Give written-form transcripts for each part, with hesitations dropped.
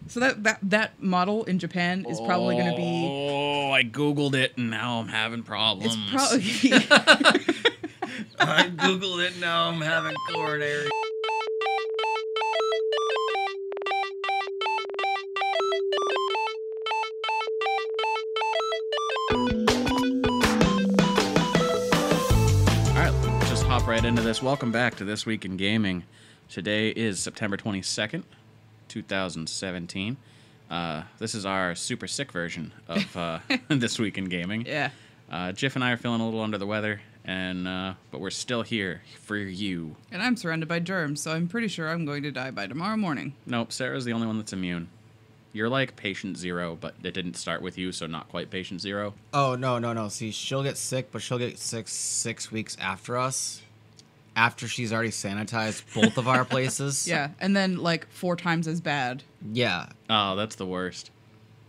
So that model in Japan is probably going to be... Oh, I Googled it and now I'm having problems. It's probably... I Googled it, now I'm having coronary. Hop right into this. Welcome back to This Week in Gaming. Today is September 22nd, 2017. This is our super sick version of This Week in Gaming. Yeah. Jiff and I are feeling a little under the weather, but we're still here for you. And I'm surrounded by germs, so I'm pretty sure I'm going to die by tomorrow morning. Nope, Sarah's the only one that's immune. You're like patient zero, but it didn't start with you, so not quite patient zero. Oh, no. See, she'll get sick, but she'll get sick 6 weeks after us. After she's already sanitized both of our places. Yeah, and then like 4 times as bad. Yeah. Oh, that's the worst.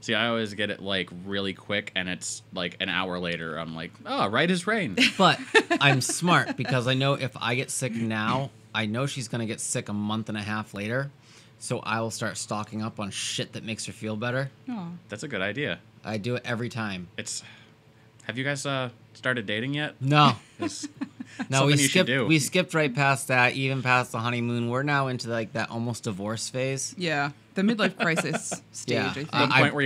See, I always get it like really quick, and it's like an hour later. I'm like, oh, right as rain. But I'm smart because I know if I get sick now, I know she's going to get sick a month and a half later. So I will start stocking up on shit that makes her feel better. Oh. That's a good idea. I do it every time. Have you guys started dating yet? No. No, we we skipped right past that, even past the honeymoon. We're now into like that almost divorce phase. Yeah, the midlife crisis stage. Yeah. I think. The point where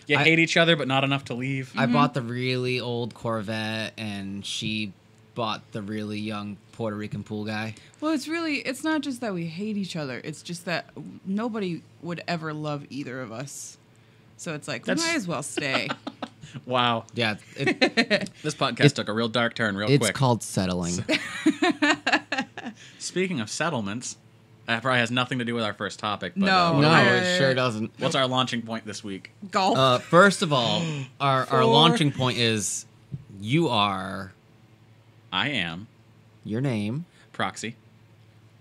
you hate each other, but not enough to leave. I bought the really old Corvette, and she bought the really young Puerto Rican pool guy. Well, it's not just that we hate each other. It's just that nobody would ever love either of us. So it's like, we might as well stay. Wow. Yeah. This podcast took a real dark turn real quick. It's called settling. Speaking of settlements, that probably has nothing to do with our first topic. But, No. It sure doesn't. What's our launching point this week? Golf. First of all, our launching point is you are... I am... Your name. Proxy.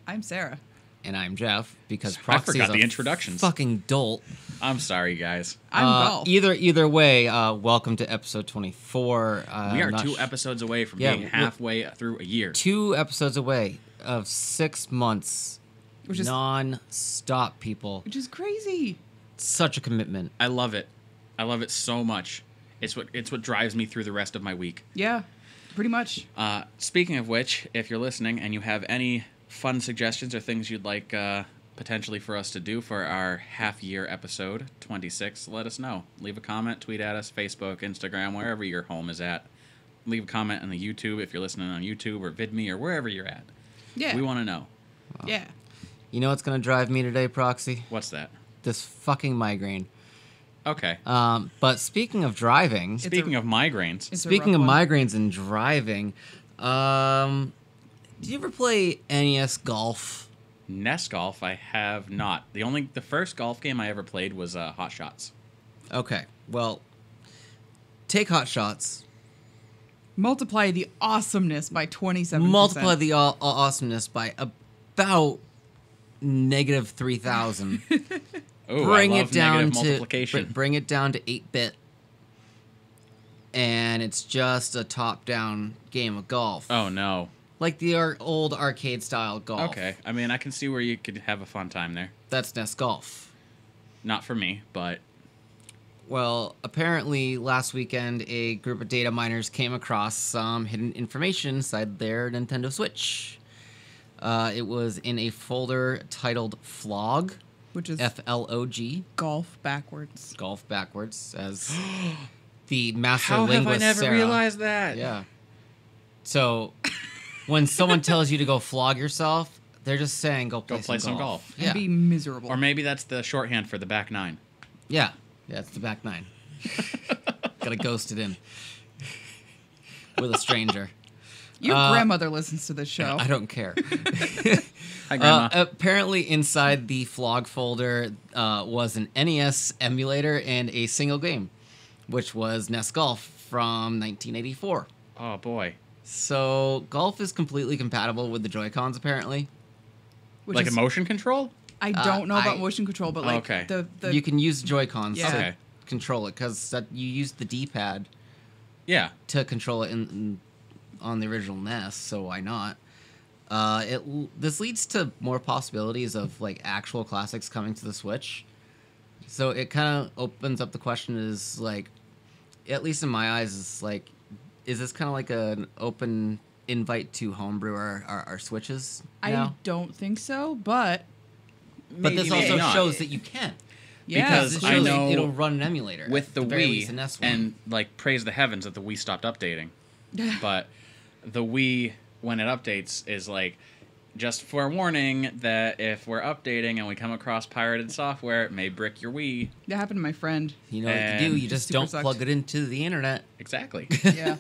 I'm Sarah. And I'm Jeff, because I Proxy forgot is the a introductions. fucking dolt. I'm sorry, guys. I'm Golf. Either way, welcome to episode 24. We are 2 episodes away from being halfway through a year. 2 episodes away of 6 months. Which is non-stop, people. Which is crazy. Such a commitment. I love it. I love it so much. It's what drives me through the rest of my week. Yeah, pretty much. Speaking of which, if you're listening and you have any fun suggestions or things you'd like potentially for us to do for our half-year episode 26, let us know. Leave a comment, tweet at us, Facebook, Instagram, wherever your home is at. Leave a comment on the YouTube if you're listening on YouTube or VidMe or wherever you're at. Yeah. We want to know. Wow. Yeah. You know what's going to drive me today, Proxy? What's that? This fucking migraine. Okay. But speaking of driving... Speaking of migraines. Speaking of migraines and driving... did you ever play NES Golf? NES Golf, I have not. The first golf game I ever played was Hot Shots. Okay, well, take Hot Shots. Multiply the awesomeness by 27%. Multiply the awesomeness by about negative 3,000. Oh, bring I love it down negative multiplication. bring it down to 8-bit, and it's just a top-down game of golf. Oh no. Like the old arcade-style golf. Okay, I mean, I can see where you could have a fun time there. That's NES Golf. Not for me, but... Well, apparently last weekend a group of data miners came across some hidden information inside their Nintendo Switch. It was in a folder titled FLOG, which is F-L-O-G. golf backwards. Golf backwards, as the master How linguist have I never Sarah. realized that? Yeah. So, when someone tells you to go flog yourself, they're just saying go play some golf. And Yeah. be miserable. Or maybe that's the shorthand for the back nine. Yeah. Yeah, it's the back nine. Gotta ghost it in. With a stranger. Your grandmother listens to this show. I don't care. Hi, Grandma. Apparently inside the flog folder was an NES emulator and a single game, which was NES Golf from 1984. Oh, boy. So, golf is completely compatible with the Joy-Cons, apparently. Which Like is, a motion control? I don't know about motion control, but like okay. the You can use Joy-Cons Yeah. to Okay. control it, because you use the D-pad Yeah. to control it on the original NES, so why not? This leads to more possibilities of like actual classics coming to the Switch. So it kind of opens up the question is, like, at least in my eyes, it's like, is this kind of like an open invite to homebrew our Switches now? I don't think so, but this also shows that you can. Yeah, because I know it'll run an emulator with the Wii, an S1. and like praise the heavens that the Wii stopped updating. But the Wii, when it updates, is like, just forewarning that if we're updating and we come across pirated software, it may brick your Wii. That happened to my friend. You know what you do? You just don't plug it into the internet. Exactly. Yeah.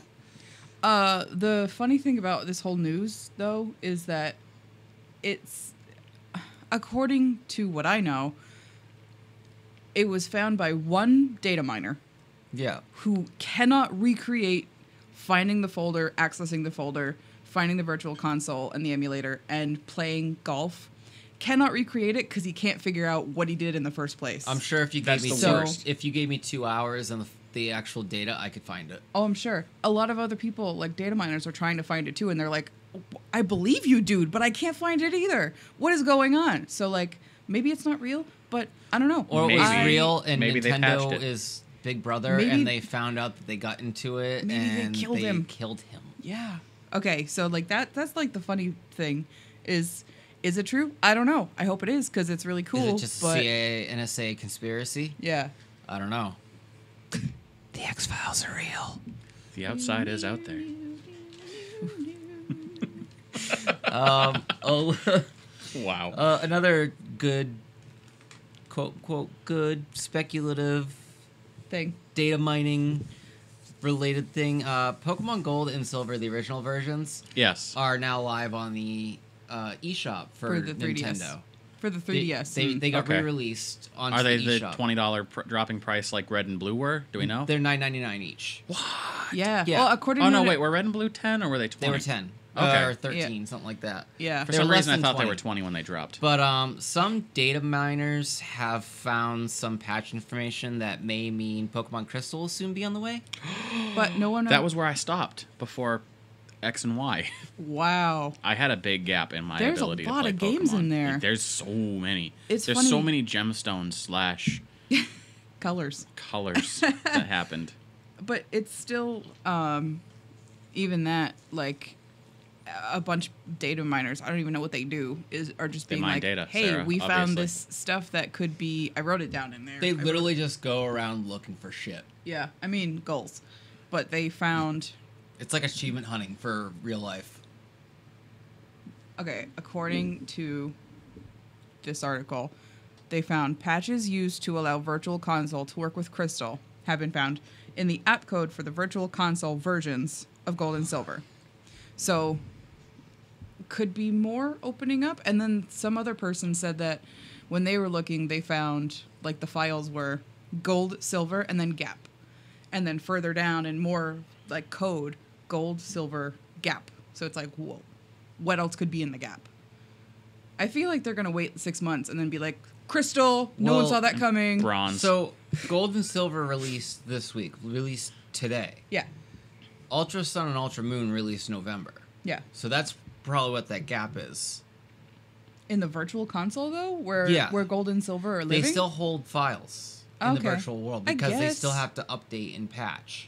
The funny thing about this whole news, though, is that it's, according to what I know, it was found by one data miner. Yeah. Who cannot recreate finding the folder, accessing the folder, finding the virtual console and the emulator, and playing golf. Cannot recreate it because he can't figure out what he did in the first place. I'm sure if you gave me 2 hours and the actual data, I could find it. Oh, I'm sure. A lot of other people, like data miners, are trying to find it too, and they're like, I believe you, dude, but I can't find it either. What is going on? So, like, maybe it's not real, but I don't know. Or it was real, and maybe Nintendo is Big Brother, and they found out that they got into it, and they killed him. Yeah. Okay, so, like, that's, like, the funny thing is it true? I don't know. I hope it is, because it's really cool. Is it just CIA, NSA conspiracy? Yeah. I don't know. The X-Files are real. The outside is out there. Wow. Another good, quote, good speculative thing. Data mining related thing. Pokemon Gold and Silver, the original versions, yes, are now live on the eShop for the 3DS. Nintendo. For the 3DS. They got re-released on the eShop. Are they the $20 dropping price like Red and Blue were? Do we know? They're $9.99 each. What? Yeah. Well, according to... Oh, no, wait. Were Red and Blue 10 or were they 20? They were 10. Okay. Or 13, something like that. Yeah. For some reason, I thought they were 20 when they dropped. But some data miners have found some patch information that may mean Pokemon Crystal will soon be on the way. But no one... That was where I stopped before X and Y. Wow. I had a big gap in my ability to play Pokemon. There's a lot of games in there. Like, there's so many. There's so many gemstones / colors that happened. But it's still, even that, like, a bunch of data miners, I don't even know what they do, are just being like, data, hey, Sarah, we obviously. found this stuff that could be, I wrote it down in there. They literally just go around looking for shit. Yeah, I mean, goals. But they found... It's like achievement hunting for real life. Okay, according to this article, they found patches used to allow Virtual Console to work with Crystal have been found in the app code for the Virtual Console versions of Gold and Silver. So, could be more opening up. And then some other person said that when they were looking, they found, like, the files were Gold, Silver, and then Gap. And then further down and more, like, code, Gold, Silver, Gap. So it's like, whoa, what else could be in the Gap? I feel like they're going to wait 6 months and then be like, Crystal, no one saw that coming. Bronze. So, Gold and Silver released this week, released today. Yeah. Ultra Sun and Ultra Moon released November. Yeah. So that's probably what that gap is. In the Virtual Console, though? Where Gold and Silver are living? They still hold files in the virtual world because they still have to update and patch.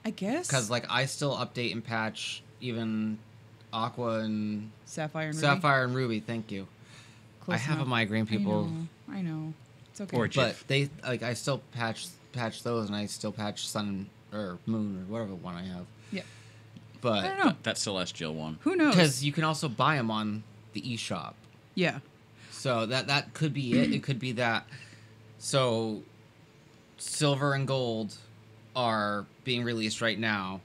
I guess. Because, like, I still update and patch even Aqua and... Sapphire and Ruby, thank you. I have a migraine, people. I know. It's okay. Or but they, like, I still patch those, and I still patch Sun or Moon or whatever one I have. Yeah. But I don't know. That Celestial one. Who knows? Because you can also buy them on the eShop. Yeah. So that could be it. It could be that. So, Silver and Gold are being released right now,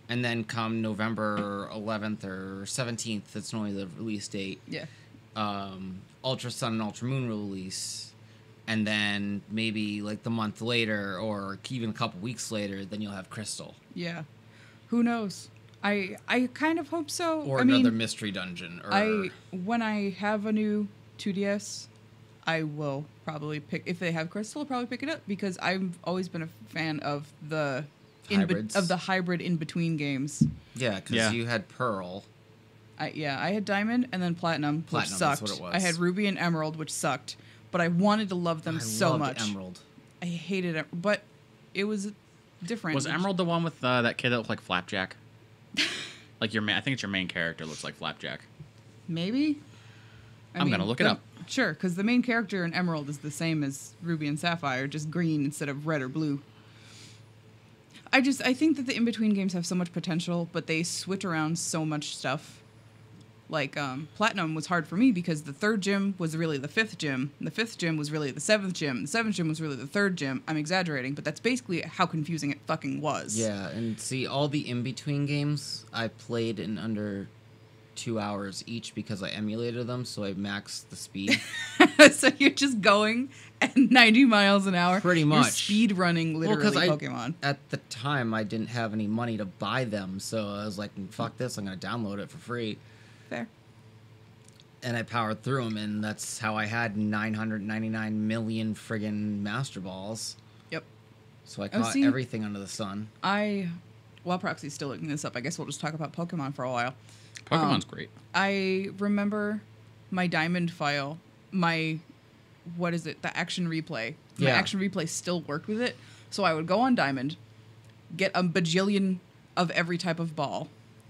and then come November 11th or 17th, that's normally the release date. Yeah. Ultra Sun and Ultra Moon release, and then maybe like the month later, or even a couple weeks later, then you'll have Crystal. Yeah. Who knows? I kind of hope so. Or another mystery dungeon. Or when I have a new 2DS, I will probably pick, if they have Crystal, I'll probably pick it up, because I've always been a fan of the hybrid in-between games. Yeah, because you had Pearl. I had Diamond and then Platinum, which sucked. That's what it was. I had Ruby and Emerald, which sucked. but I wanted to love them so loved much. Emerald. I hated it, but it was different. Was Emerald the one with that kid that looked like Flapjack? Like I think it's your main character looks like Flapjack. Maybe. I'm gonna look it up. Sure, because the main character in Emerald is the same as Ruby and Sapphire, just green instead of red or blue. I think that the in-between games have so much potential, but they switch around so much stuff. Like, Platinum was hard for me because the 3rd gym was really the 5th gym, and the 5th gym was really the 7th gym, the 7th gym was really the 3rd gym. I'm exaggerating, but that's basically how confusing it fucking was. Yeah, and see, all the in-between games I played in under 2 hours each because I emulated them, so I maxed the speed. So you're just going at 90 miles an hour. Pretty much. You're speed running literally Pokemon. At the time, I didn't have any money to buy them, so I was like, fuck this, I'm going to download it for free. Fair. And I powered through them, and that's how I had 999 million friggin' Master Balls. Yep. So I caught everything under the sun. While Proxy's still looking this up, I guess we'll just talk about Pokemon for a while. Pokemon's great. I remember my Diamond file, the action replay. My action replay still worked with it. So I would go on Diamond, get a bajillion of every type of ball,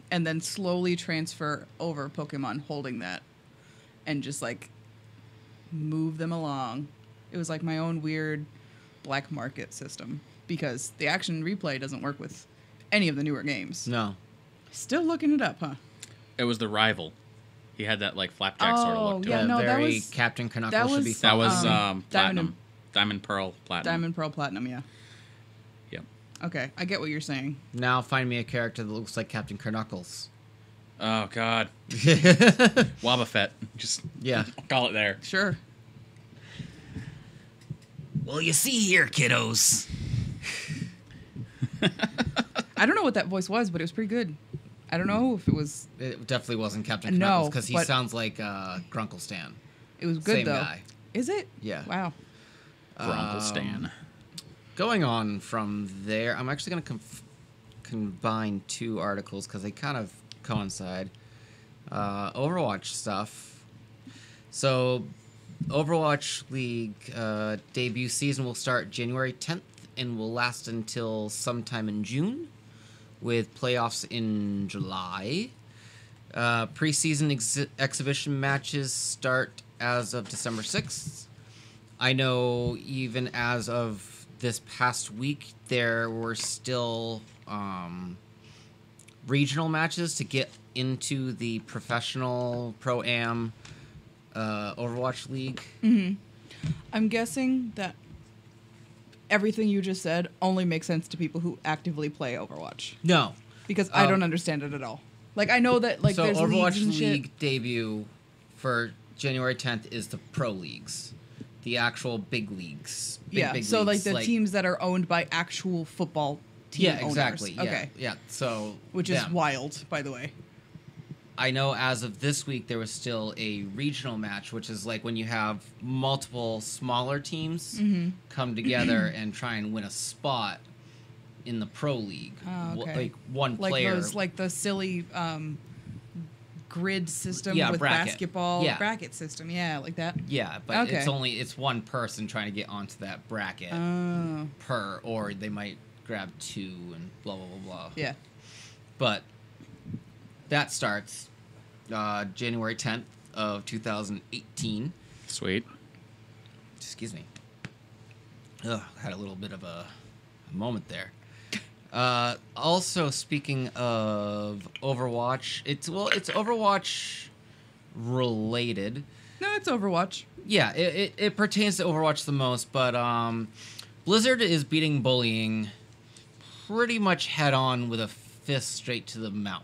and then slowly transfer over Pokemon holding that and just, like, move them along. It was like my own weird black market system because the action replay doesn't work with any of the newer games. No. Still looking it up, huh? It was the rival. He had that, like, Flapjack sort of look to yeah, it. no, that very was Captain Knuckles that should was- be That was Platinum. Diamond, Pearl, Platinum. Diamond, Pearl, Platinum, yeah. Yep. Okay, I get what you're saying. Now find me a character that looks like Captain Knuckles. Oh, God. Wobbuffet. Just call it there. Sure. Well, you see here, kiddos. I don't know what that voice was, but it was pretty good. I don't know if it was... It definitely wasn't Captain No, Knuckles because he but- sounds like Grunkle Stan. It was good, Same though. guy. Is it? Yeah. Wow. Grunkle Stan. Going on from there, I'm actually going to combine two articles because they kind of coincide. Overwatch stuff. So, Overwatch League debut season will start January 10th and will last until sometime in June, with playoffs in July. Preseason exhibition matches start as of December 6th. I know even as of this past week, there were still regional matches to get into the professional Pro-Am Overwatch League. Mm-hmm. I'm guessing that everything you just said only makes sense to people who actively play Overwatch. No. Because I don't understand it at all. Like, I know that, like, so there's Overwatch leagues and League shit. debut for January 10th is the pro leagues. The actual big leagues. Big so, leagues, like, the teams that are owned by actual football team owners. Exactly. Okay. Yeah. So Which is wild, by the way. I know as of this week there was still a regional match, which is like when you have multiple smaller teams come together and try and win a spot in the pro league. Oh, okay. Like one Like player. those, like the silly grid system with bracket. basketball bracket system. Yeah, like that. Yeah, but Okay. it's one person trying to get onto that bracket Oh. per, or they might grab two and blah blah blah blah. Yeah. But that starts January 10th of 2018. Sweet. Excuse me. Ugh, had a little bit of a moment there. Also, speaking of Overwatch, it's Overwatch related. No, it's Overwatch. Yeah, it pertains to Overwatch the most, but Blizzard is beating bullying pretty much head on with a fist straight to the mouth.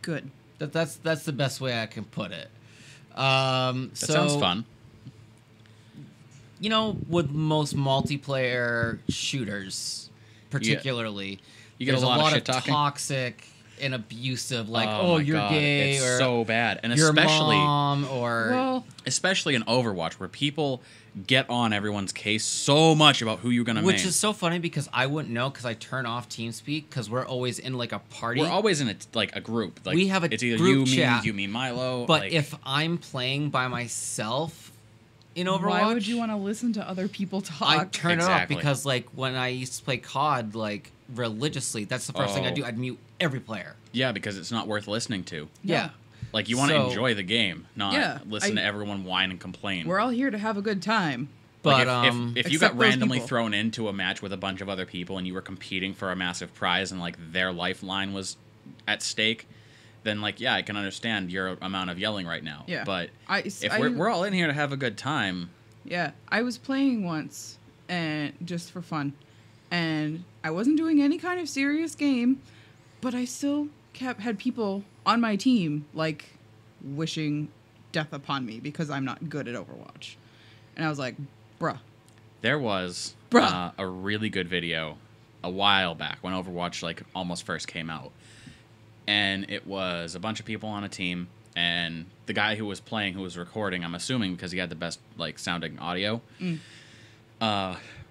Good. That's the best way I can put it. That sounds fun. You know, with most multiplayer shooters, particularly, you get there's a lot of shit of talking. Toxic and abusive, like, my you're God, gay, it's or so bad, and your especially mom, or Well, especially in Overwatch, where people get on everyone's case so much about who you're gonna main. which is so funny because I wouldn't know because I turn off TeamSpeak because we're always in like a party. We're always in a group. Like, We have a it's either group you, chat. me, you, me, Milo. But like, if I'm playing by myself, in Overwatch. Why would you want to listen to other people talk? I turn it off Exactly. because, like, when I used to play COD, like, religiously, that's the first thing I do. I'd mute every player. Yeah, because it's not worth listening to. Yeah. Like, you want to So- enjoy the game, not Yeah, listen to everyone whine and complain. We're all here to have a good time. But, Like, if you got Except those randomly people. thrown into a match with a bunch of other people and you were competing for a massive prize and, like, their lifeline was at stake, then, like, yeah, I can understand your amount of yelling right now. Yeah. But if I- we're all in here to have a good time... Yeah, I was playing once, and just for fun, and I wasn't doing any kind of serious game, but I still had people on my team, like, wishing death upon me because I'm not good at Overwatch. And I was like, bruh. There was Bruh. a really good video a while back when Overwatch, like, almost first came out. And it was a bunch of people on a team, and the guy who was playing, who was recording, I'm assuming because he had the best, like, sounding audio,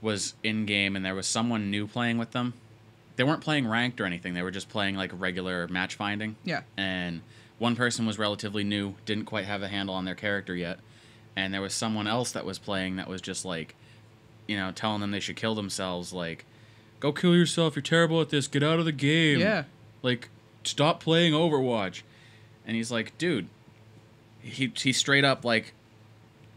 was in-game, and there was someone new playing with them. They weren't playing ranked or anything. They were just playing, like, regular match finding. Yeah. And one person was relatively new, didn't quite have a handle on their character yet. And there was someone else that was playing that was just, like, you know, telling them they should kill themselves, like, go kill yourself, you're terrible at this, get out of the game. Yeah. Like, stop playing Overwatch. And he's like, dude, he straight up, like,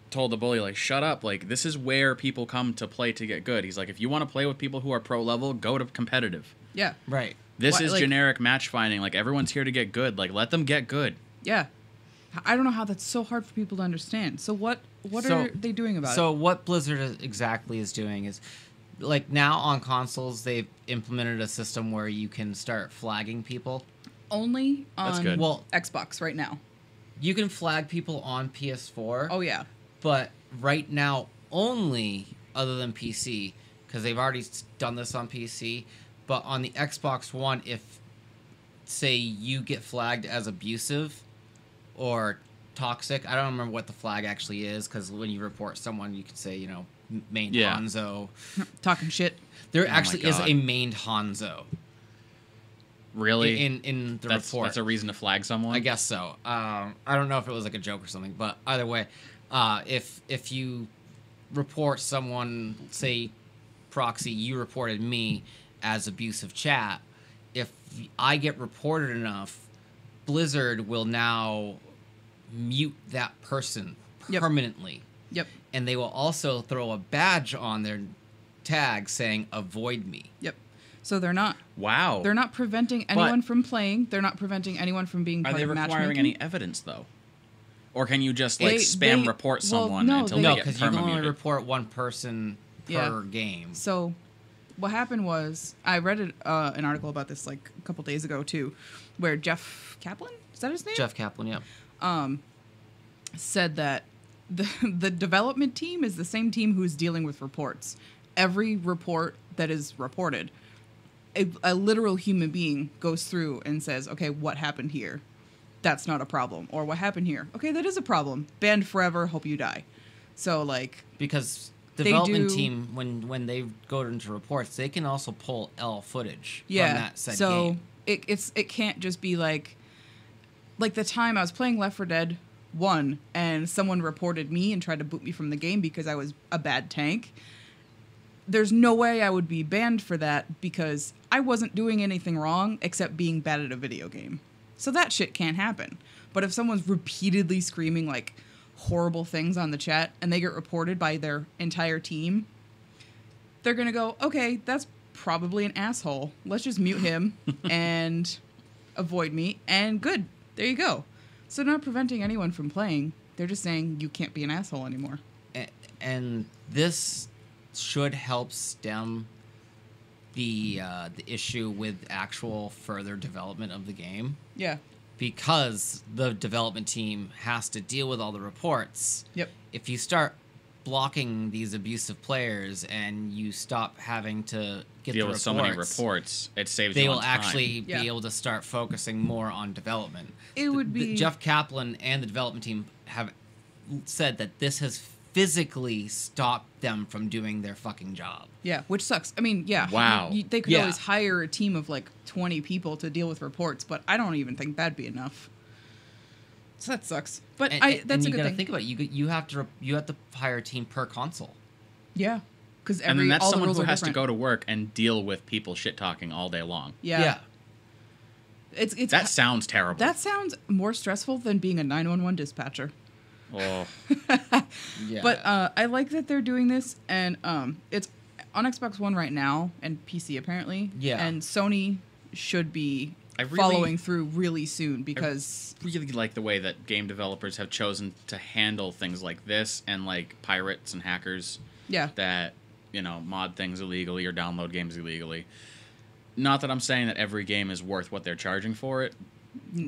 told the bully, like, shut up, like, this is where people come to play to get good. He's like, if you want to play with people who are pro level, go to competitive. Yeah. Right. This What, is like- generic match finding. Like, everyone's here to get good. Like, let them get good. Yeah. I don't know how that's so hard for people to understand. So what are they doing about it? So what Blizzard exactly is doing is, like, now on consoles, they've implemented a system where you can start flagging people. Only That's on good. Well- Xbox right now. You can flag people on PS4. Oh, yeah. But right now, only other than PC, because they've already done this on PC. But on the Xbox One, if, say, you get flagged as abusive or toxic, I don't remember what the flag actually is, because when you report someone, you can say, you know, main Yeah. Hanzo. Talking shit. There Oh my actually is God. a main Hanzo Really? in the that's, report. that's a reason to flag someone? I guess so. I don't know if it was like a joke or something, but either way, if you report someone, say Proxy, you reported me as abusive chat, if I get reported enough, Blizzard will now mute that person Yep. permanently. Yep. And they will also throw a badge on their tag saying "avoid me." Yep. So they're not Wow. preventing anyone from playing. They're not preventing anyone from being Are part they of requiring matchmaking. any evidence, though? Or can you just, like, spam they- report well, someone no, until they- they No, get because you can only perma-muted? report one person Yeah. per game. So what happened was I read an article about this like a couple days ago too, where Jeff Kaplan, is that his name? Jeff Kaplan, yeah. Said that the development team is the same team who's dealing with reports. Every report that is reported, a literal human being goes through and says, okay, what happened here? That's not a problem. Or what happened here? Okay, that is a problem. Banned forever, hope you die. So, like... Because They development do- team, when they go into reports, they can also pull L footage Yeah, from that said so game. it can't just be like the time I was playing Left 4 Dead 1 and someone reported me and tried to boot me from the game because I was a bad tank. There's no way I would be banned for that because I wasn't doing anything wrong except being bad at a video game. So that shit can't happen. But if someone's repeatedly screaming like horrible things on the chat and they get reported by their entire team, they're going to go, okay, that's probably an asshole. Let's just mute him and avoid me. And good. There you go. So they're not preventing anyone from playing. They're just saying you can't be an asshole anymore. And this should help stem the issue with actual further development of the game, Yeah. because the development team has to deal with all the reports. Yep. If you start blocking these abusive players and you stop having to get Deal the with so many reports, it saves they you will on time. actually Yeah. be able to start focusing more on development. It would be... Jeff Kaplan and the development team have said that this has physically stopped them from doing their fucking job. Yeah, which sucks. I mean, yeah. Wow. They could Yeah. always hire a team of like 20 people to deal with reports, but I don't even think that'd be enough. So that sucks. But And that's you a good gotta thing. think about it. You have to hire a team per console. Yeah. Because And then that's all the someone rules who are has different. to go to work and deal with people shit-talking all day long. Yeah. It's That sounds terrible. That sounds more stressful than being a 911 dispatcher. Oh. Yeah. But I like that they're doing this, and it's on Xbox One right now and PC apparently. Yeah. And Sony should be following through really soon because I really like the way that game developers have chosen to handle things like this and like pirates and hackers yeah, that, mod things illegally or download games illegally. Not that I'm saying that every game is worth what they're charging for it,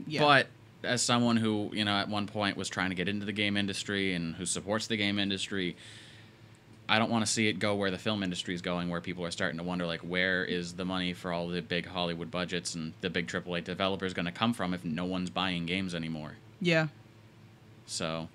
yeah, but as someone who, at one point was trying to get into the game industry and who supports the game industry, I don't want to see it go where the film industry is going, where people are starting to wonder, like, where is the money for all the big Hollywood budgets and the big AAA developers going to come from if no one's buying games anymore? yeah. So,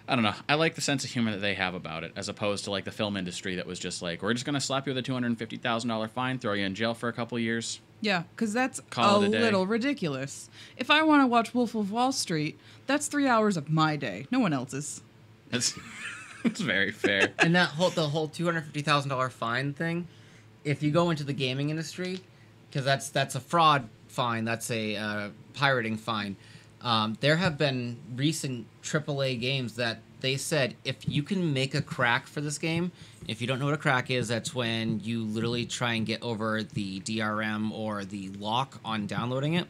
I don't know. I like the sense of humor that they have about it, as opposed to, like, the film industry that was just like, we're just going to slap you with a $250,000 fine, throw you in jail for a couple of years. Yeah, because that's Call a it a day. little ridiculous. If I want to watch Wolf of Wall Street, that's 3 hours of my day. No one else's. That's very fair. And the whole $250,000 fine thing, if you go into the gaming industry, because that's a fraud fine, that's a pirating fine. There have been recent AAA games that they said if you can make a crack for this game, if you don't know what a crack is, that's when you literally try and get over the DRM or the lock on downloading it.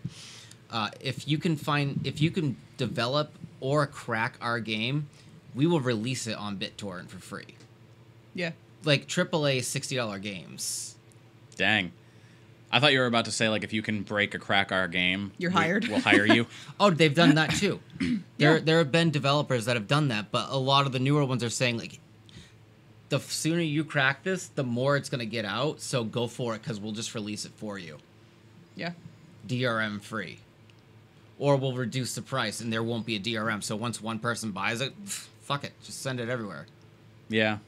If you can develop or crack our game, we will release it on BitTorrent for free. Yeah. Like AAA $60 games. Dang. I thought you were about to say, like, if you can break or crack our game, You're hired. We'll hire you. Oh, they've done that too. Yeah. There have been developers that have done that, but a lot of the newer ones are saying, like, the sooner you crack this, the more it's going to get out, so go for it because we'll just release it for you. Yeah. DRM free. Or we'll reduce the price and there won't be a DRM, so once one person buys it, fuck it, just send it everywhere. Yeah.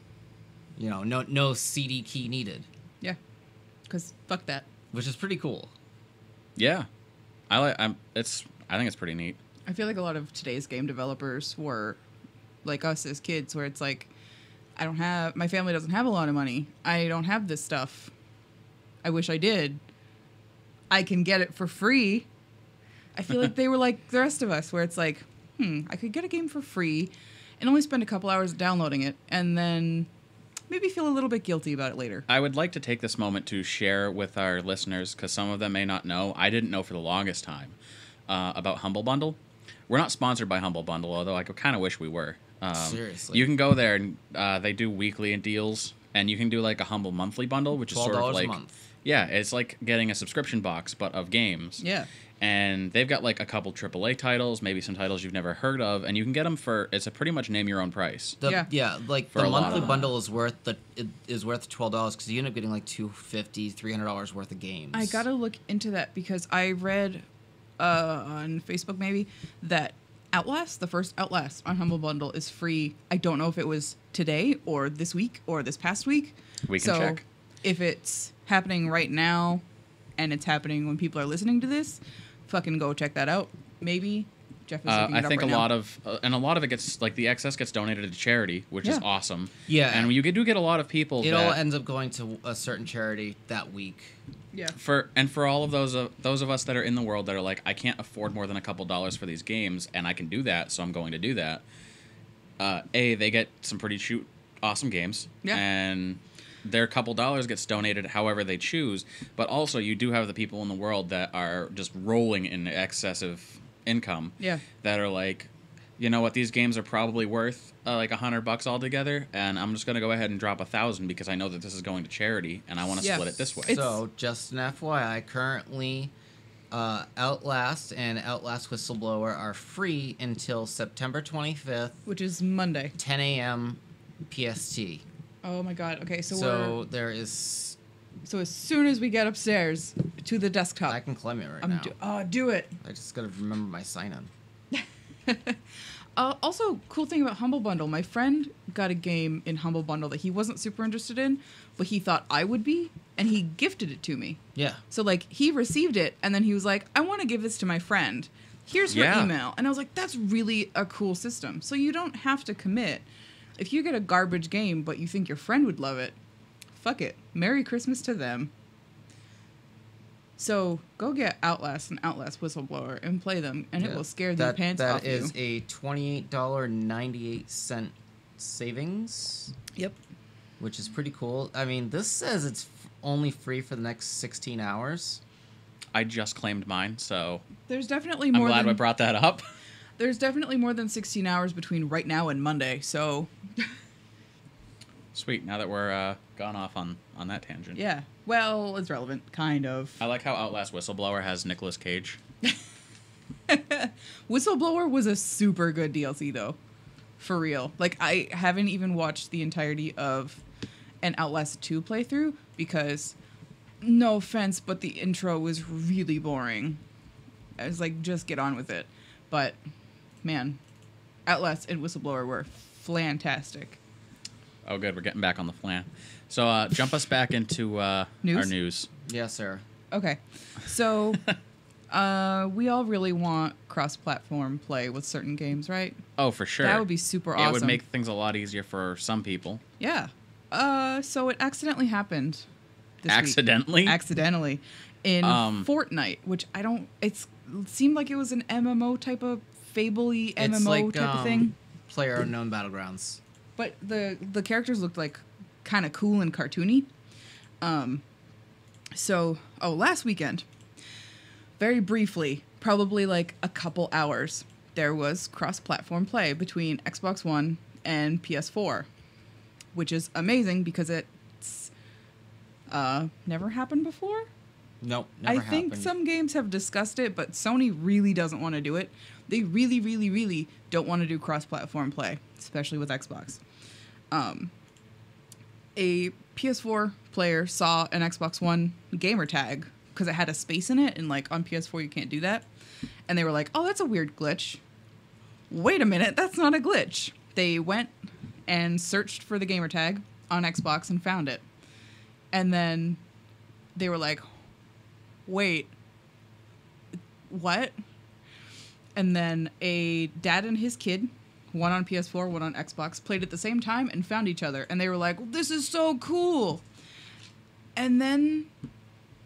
No CD key needed, Yeah. Because fuck that. which is pretty cool. Yeah. I think it's pretty neat. I feel like a lot of today's game developers were like us as kids, where it's like, my family doesn't have a lot of money. I don't have this stuff. I wish I did. I can get it for free. I feel like they were like the rest of us, where it's like, I could get a game for free and only spend a couple hours downloading it and then maybe feel a little bit guilty about it later. I would like to take this moment to share with our listeners, because some of them may not know. I didn't know for the longest time about Humble Bundle. We're not sponsored by Humble Bundle, although I kind of wish we were. Seriously. You can go there and they do weekly deals, and you can do like a Humble monthly bundle, which is sort of $12 like a month. Yeah, it's like getting a subscription box, but of games. Yeah. And they've got like a couple AAA titles, maybe some titles you've never heard of, and you can get them it's a pretty much name your own price. Like For the a lot monthly of bundle is worth $12 because you end up getting like $250, $300 worth of games. I gotta look into that because I read on Facebook maybe that Outlast, the first Outlast on Humble Bundle, is free. I don't know if it was today or this week or this past week. We can check. If it's happening right now and it's happening when people are listening to this, fucking go check that out. Maybe Jeff is looking it I think up right a lot of it gets, like, the excess gets donated to charity, which is Yeah. awesome. Yeah. And you do get a lot of people It that all ends up going to a certain charity that week. Yeah. for all of those of us that are in the world that are like, I can't afford more than a couple dollars for these games, and I can do that, so I'm going to do that. They get some pretty awesome games. Yeah. And their couple dollars gets donated however they choose, but also you do have the people in the world that are just rolling in excessive income. Yeah. That are like, you know what, these games are probably worth like $100 altogether, and I'm just gonna go ahead and drop 1,000 because I know that this is going to charity, and I want to Yeah. split it this way. So, just an FYI, currently Outlast and Outlast Whistleblower are free until September 25th, Which is Monday. 10 a.m. PST. Oh my god. Okay, So there is... so as soon as we get upstairs to the desktop, I can claim it right now. do it. I just gotta remember my sign-in. Also, cool thing about Humble Bundle, my friend got a game in Humble Bundle that he wasn't super interested in, but he thought I would be, and he gifted it to me. Yeah. So, like, he received it, and then he was like, I want to give this to my friend. Here's her Yeah. email. And I was like, that's really a cool system. So you don't have to commit. If you get a garbage game, but you think your friend would love it, fuck it. Merry Christmas to them. So go get Outlast and Outlast Whistleblower and play them, and it will scare the pants off you. That is a $28.98 savings. Yep. Which is pretty cool. I mean, this says it's only free for the next 16 hours. I just claimed mine, so There's definitely I'm more glad than I brought that up. There's definitely more than 16 hours between right now and Monday, so Sweet. Now that we're gone off on that tangent. yeah. Well, it's relevant, kind of. I like how Outlast Whistleblower has Nicolas Cage. Whistleblower was a super good DLC, though. For real. Like, I haven't even watched the entirety of an Outlast 2 playthrough because, no offense, but the intro was really boring. I was like, just get on with it. But, man, Outlast and Whistleblower were fantastic. Oh, good. We're getting back on the flan. So jump us back into our news. Yes, sir. Okay. So, we all really want cross-platform play with certain games, right? Oh, for sure. That would be super awesome. It would make things a lot easier for some people. Yeah. So it accidentally happened this Accidentally? week. Accidentally. In Fortnite, which it seemed like it was an MMO type of Fable-y MMO type of thing. PlayerUnknown Battlegrounds. But the characters looked like kind of cool and cartoony. Last weekend, very briefly, probably like a couple hours, there was cross-platform play between Xbox One and PS4, which is amazing because it's never happened before. Nope, never happened. I think some games have discussed it, but Sony really doesn't want to do it. They really, really, really don't want to do cross-platform play, especially with Xbox. A PS4 player saw an Xbox One gamer tag because it had a space in it, and like on PS4 you can't do that. And they were like, "Oh, that's a weird glitch." Wait a minute, that's not a glitch. They went and searched for the gamer tag on Xbox and found it. And then they were like, "Wait, what?" And then a dad and his kid, one on PS4, one on Xbox, played at the same time and found each other. And they were like, "This is so cool." And then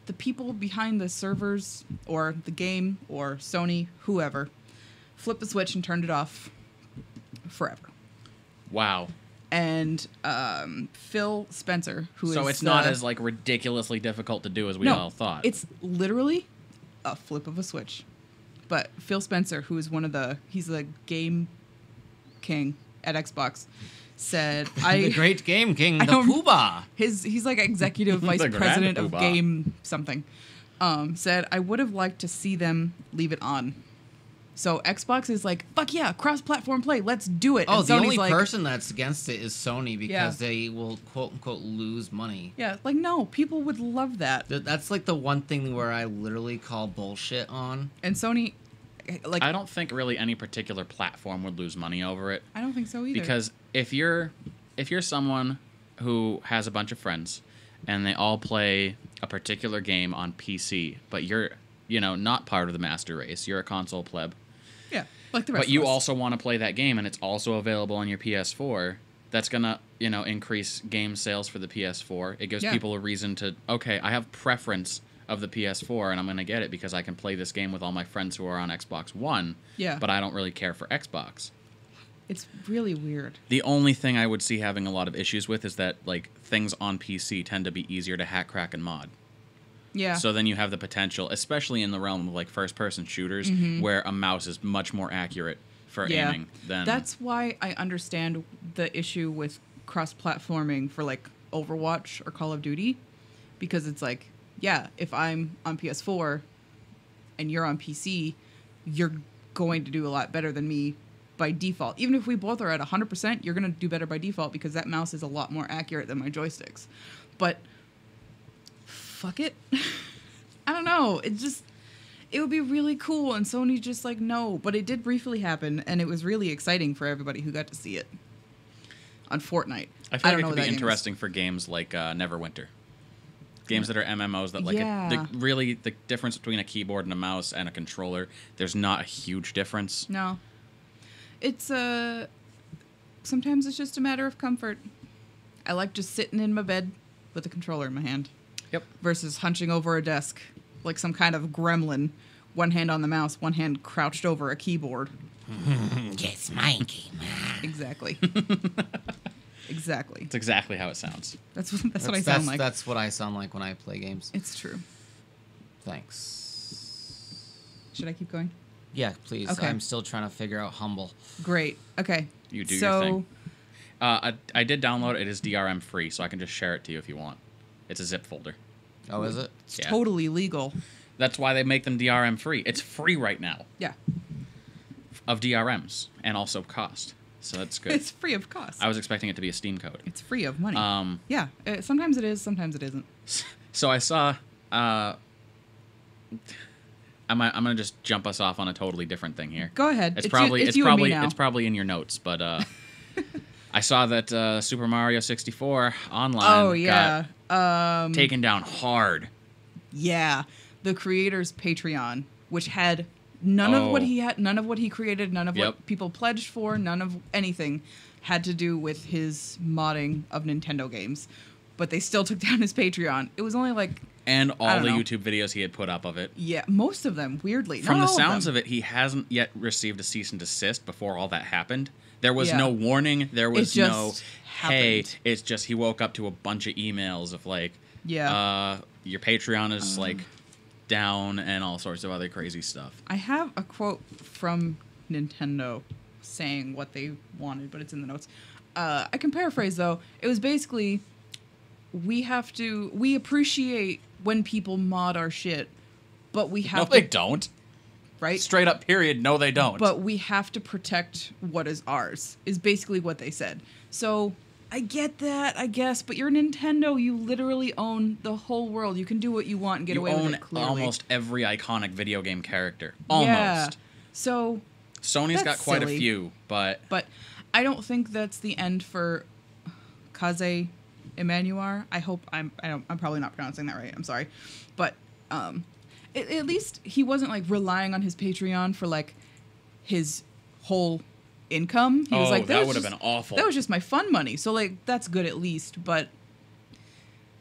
the people behind the servers or the game or Sony, whoever, flipped the switch and turned it off forever. Wow. And Phil Spencer, So it's not as like ridiculously difficult to do as we all thought. It's literally a flip of a switch. But Phil Spencer, who is he's the game king at Xbox, said the great game king, the Poobah. He's like executive vice president of game something. Said, "I would have liked to see them leave it on." So Xbox is like, "Fuck yeah, cross-platform play, let's do it." Oh, and the Sony's only like, person that's against it is Sony because they will quote unquote lose money. Yeah, like no, people would love that. That's like the one thing where I literally call bullshit on. And Sony, like, I don't think really any particular platform would lose money over it. I don't think so either. Because if you're someone who has a bunch of friends and they all play a particular game on PC, but you're, not part of the master race, you're a console pleb. Yeah, like the rest But you of us. also want to play that game and it's also available on your PS4. That's going to, increase game sales for the PS4. It gives people a reason to, okay, I have preference of the PS4 and I'm going to get it because I can play this game with all my friends who are on Xbox One. Yeah. But I don't really care for Xbox. It's really weird. The only thing I would see having a lot of issues with is that like things on PC tend to be easier to hack, crack, and mod. Yeah. So then you have the potential, especially in the realm of like first-person shooters, where a mouse is much more accurate for aiming than. That's why I understand the issue with cross-platforming for like Overwatch or Call of Duty, because it's like, yeah, if I'm on PS4 and you're on PC, you're going to do a lot better than me by default. Even if we both are at 100%, you're going to do better by default because that mouse is a lot more accurate than my joysticks. But fuck it. I don't know. It would be really cool, and Sony's just like, no. But it did briefly happen, and it was really exciting for everybody who got to see it on Fortnite. I feel like it could be interesting for games like Neverwinter. Games that are MMOs that like really the difference between a keyboard and a mouse and a controller, there's not a huge difference. No. It's sometimes it's just a matter of comfort. I like just sitting in my bed with a controller in my hand. Yep. Versus hunching over a desk like some kind of gremlin, one hand on the mouse, one hand crouched over a keyboard. Yes, my game. Exactly. Exactly. It's exactly how it sounds. That's what I sound like. That's what I sound like when I play games. It's true. Thanks. Should I keep going? Yeah, please. Okay. I'm still trying to figure out Humble. Great. Okay. You do your thing. I did download it. It is DRM free, so I can just share it to you if you want. It's a zip folder. Oh, is it? It's totally legal. That's why they make them DRM free. It's free right now. Yeah. Of DRMs and also cost. So that's good. It's free of cost. I was expecting it to be a Steam code. It's free of money. Yeah. Sometimes it is, sometimes it isn't. So I saw... I'm going to just jump us off on a totally different thing here. Go ahead. It's probably in your notes, but I saw that Super Mario 64 online got taken down hard. Yeah. The creator's Patreon, which had none of what he created, none of what people pledged for, none of anything had to do with his modding of Nintendo games. But they still took down his Patreon. It was only like... And all the YouTube videos he had put up of it. Yeah, most of them, weirdly. From the sounds of it, he hasn't yet received a cease and desist before all that happened. There was no warning. There was no, hey, it's just he woke up to a bunch of emails of like, your Patreon is like down and all sorts of other crazy stuff. I have a quote from Nintendo saying what they wanted, but it's in the notes. I can paraphrase, though. It was basically, we appreciate when people mod our shit, but we have they don't. Right? Straight up period, no they don't. But we have to protect what is ours, is basically what they said. So, I get that, I guess, but you're Nintendo, you literally own the whole world. You can do what you want and get away with it, clearly. You own almost every iconic video game character. Almost. Yeah. So, Sony's got quite silly. A few, but I don't think that's the end for Kaze Emanuar. I'm probably not pronouncing that right. I'm sorry. But at least he wasn't like relying on his Patreon for like his whole income. He was like, that would have been awful. That was just my fun money. So like that's good at least, but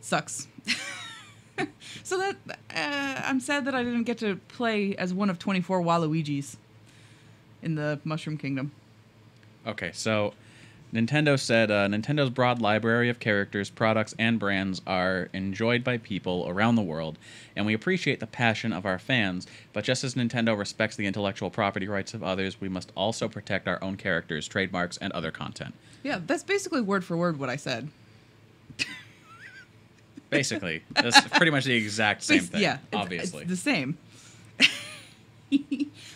sucks. So that I'm sad that I didn't get to play as one of 24 Waluigis in the Mushroom Kingdom. Okay, so Nintendo said Nintendo's broad library of characters, products, and brands are enjoyed by people around the world, and we appreciate the passion of our fans, but just as Nintendo respects the intellectual property rights of others, we must also protect our own characters, trademarks, and other content. Yeah, that's basically word for word what I said. Basically. That's pretty much the exact same thing, yeah, obviously. It's the same.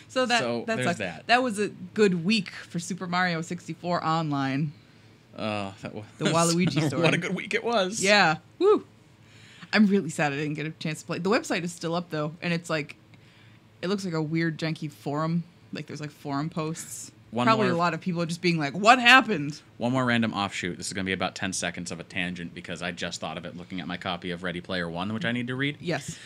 So that there's sucks. That was a good week for Super Mario 64 Online. That was the Waluigi story. What a good week it was. Yeah. Woo. I'm really sad I didn't get a chance to play. The website is still up though, and it's like, it looks like a weird janky forum. Like there's like forum posts. Probably a lot of people just being like, "What happened?" One more random offshoot. This is going to be about 10 seconds of a tangent because I just thought of it looking at my copy of Ready Player One, which I need to read. Yes.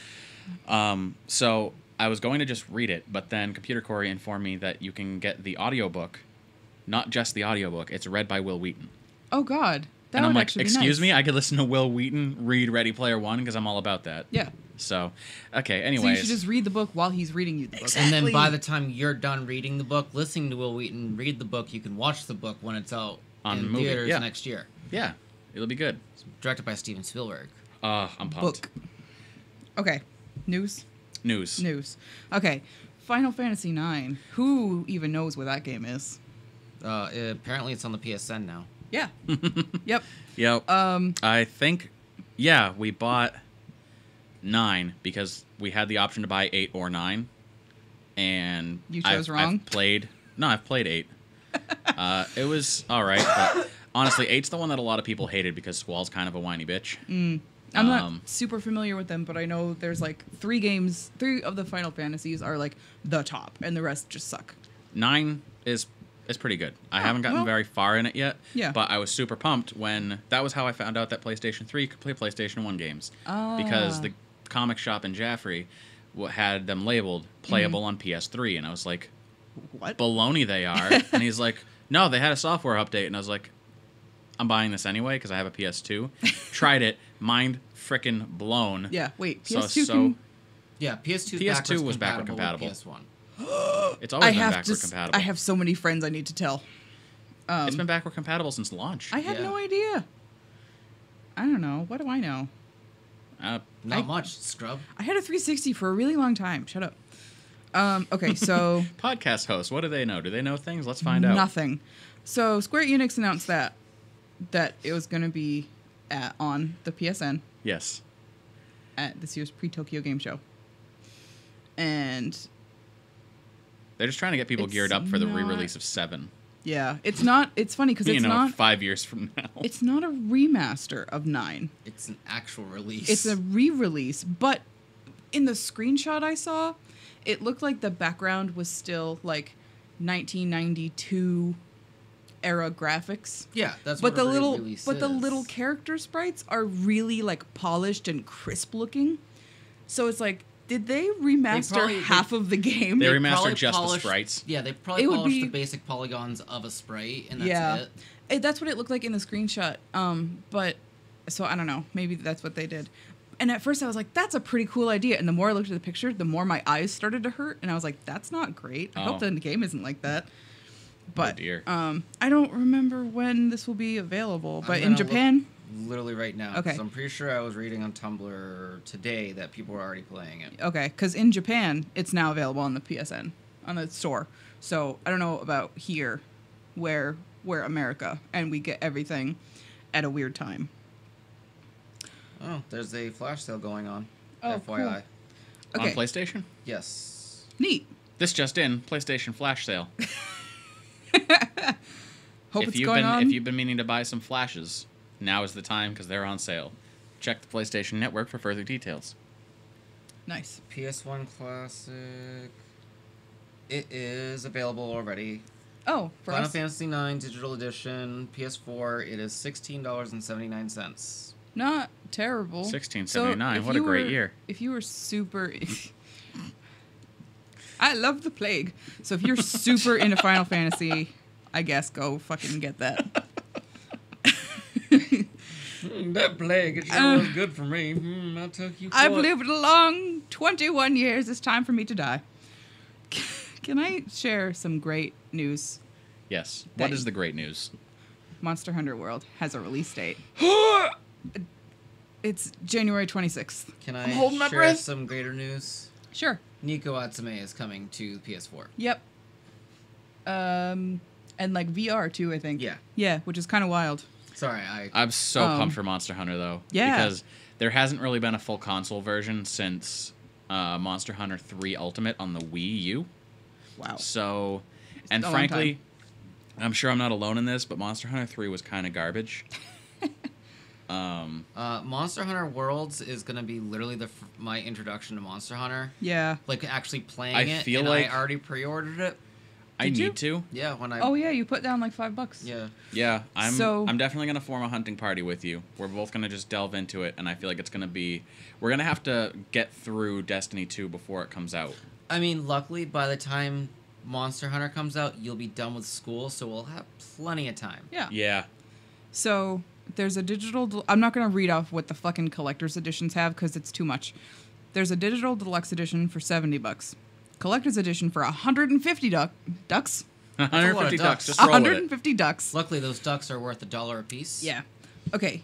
So I was going to just read it, but then Computer Corey informed me that you can get the audiobook, not just the audiobook. It's read by Will Wheaton. Oh, God. That and I'm would like, actually be excuse nice. me? I could listen to Will Wheaton read Ready Player One because I'm all about that. Yeah. So, okay, anyways. So you should just read the book while he's reading you the book. Exactly. And then by the time you're done reading the book, listening to Will Wheaton read the book, you can watch the book when it's out in theaters next year. Yeah, it'll be good. It's directed by Steven Spielberg. I'm pumped. Book. Okay. News. Okay. Final Fantasy IX. Who even knows where that game is? Apparently it's on the PSN now. Yeah. Yep. Yep. I think, we bought 9 because we had the option to buy 8 or 9. And you chose wrong? I've played 8. It was all right, but honestly, 8's the one that a lot of people hated because Squall's kind of a whiny bitch. I'm not super familiar with them, but I know there's like 3 of the Final Fantasies are like the top, and the rest just suck. 9 is It's pretty good. I haven't gotten very far in it yet. Yeah. But I was super pumped when that was how I found out that PlayStation 3 could play PlayStation 1 games. Because the comic shop in Jaffrey had them labeled playable on PS3, and I was like, What? baloney they are. And he's like, no, they had a software update, and I was like, I'm buying this anyway because I have a PS2. Tried it, mind frickin' blown. Yeah, wait, So- PS2 so- can... Yeah, PS2 PS2 was backward compatible. with PS1. It's always been backward compatible. I have so many friends I need to tell. It's been backward compatible since launch. I had Yeah. no idea. I don't know. What do I know? Not much, scrub. I had a 360 for a really long time. Shut up. Okay, so... Podcast hosts, what do they know? Do they know things? Let's find out. Nothing. So Square Enix announced that it was going to be on the PSN Yes. at this year's pre-Tokyo Game Show. And They're just trying to get people It's geared up for the not- re-release of 7. yeah, it's not... It's funny because it's not... 5 years from now. It's not a remaster of 9. It's an actual release. It's a re-release, but in the screenshot I saw, it looked like the background was still like 1992 era graphics. Yeah, that's But what the a little re-release but the is. little character sprites are really like polished and crisp looking. So it's like, did they remaster half of the game? They They remastered probably just the polished- sprites. Yeah, they probably It would polished be- the basic polygons of a sprite, and that's yeah. it. That's what it looked like in the screenshot. But so I don't know. Maybe that's what they did. And at first I was like, that's a pretty cool idea. And the more I looked at the picture, the more my eyes started to hurt. And I was like, that's not great. I hope Oh. the game isn't like that. But dear. I don't remember when this will be available. But I'm in gonna Japan, look literally right now. Okay. 'Cause I'm pretty sure I was reading on Tumblr today that people were already playing it. okay, because in Japan, it's now available on the PSN, on the store. So I don't know about here, where we're America, and we get everything at a weird time. Oh, there's a flash sale going on. Oh, FYI. Okay, On PlayStation? Yes. neat. This just in, PlayStation Flash sale. Hope if it's you've going been on. if you've been meaning to buy some flashes, now is the time because they're on sale. Check the PlayStation Network for further details. Nice. PS1 Classic. It is available already. Oh, for Final us. Fantasy IX Digital Edition, PS4. It is $16.79. Not terrible. $16.79. if What a you great were- year. If you were super... I love the plague. So if you're super into Final Fantasy, I guess go fucking get that. That plague, it sure was good for me. I'll take you I've lived a long 21 years. It's time for me to die. Can I share some great news? Yes. That- What is the great news? Monster Hunter World has a release date. It's January 26th. Can I'm I holding my share breath. some greater news? Sure. Nico Atsume is coming to PS4. Yep. And like VR too, I think. Yeah. Yeah, which is kind of wild. Sorry, I'm so pumped for Monster Hunter, though. Yeah. Because there hasn't really been a full console version since Monster Hunter 3 Ultimate on the Wii U. Wow. So, and a long frankly, I'm sure I'm not alone in this, but Monster Hunter 3 was kind of garbage. Monster Hunter Worlds is gonna be literally my introduction to Monster Hunter. Yeah. Like actually playing I it. feel and like- I already pre-ordered it. I Did you? need to. Yeah, when I. Oh yeah, you put down like $5. Yeah. Yeah, So- I'm definitely gonna form a hunting party with you. We're both gonna just delve into it, and I feel like it's gonna be. We're gonna have to get through Destiny 2 before it comes out. I mean, luckily, by the time Monster Hunter comes out, you'll be done with school, so we'll have plenty of time. Yeah. Yeah. So there's a digital. I'm not gonna read off what the fucking collector's editions have because it's too much. There's a digital deluxe edition for $70. Collector's edition for 150 ducks. 150 ducks. ducks. Just roll with it. 150 ducks. Luckily, those ducks are worth $1 a piece. Yeah. Okay.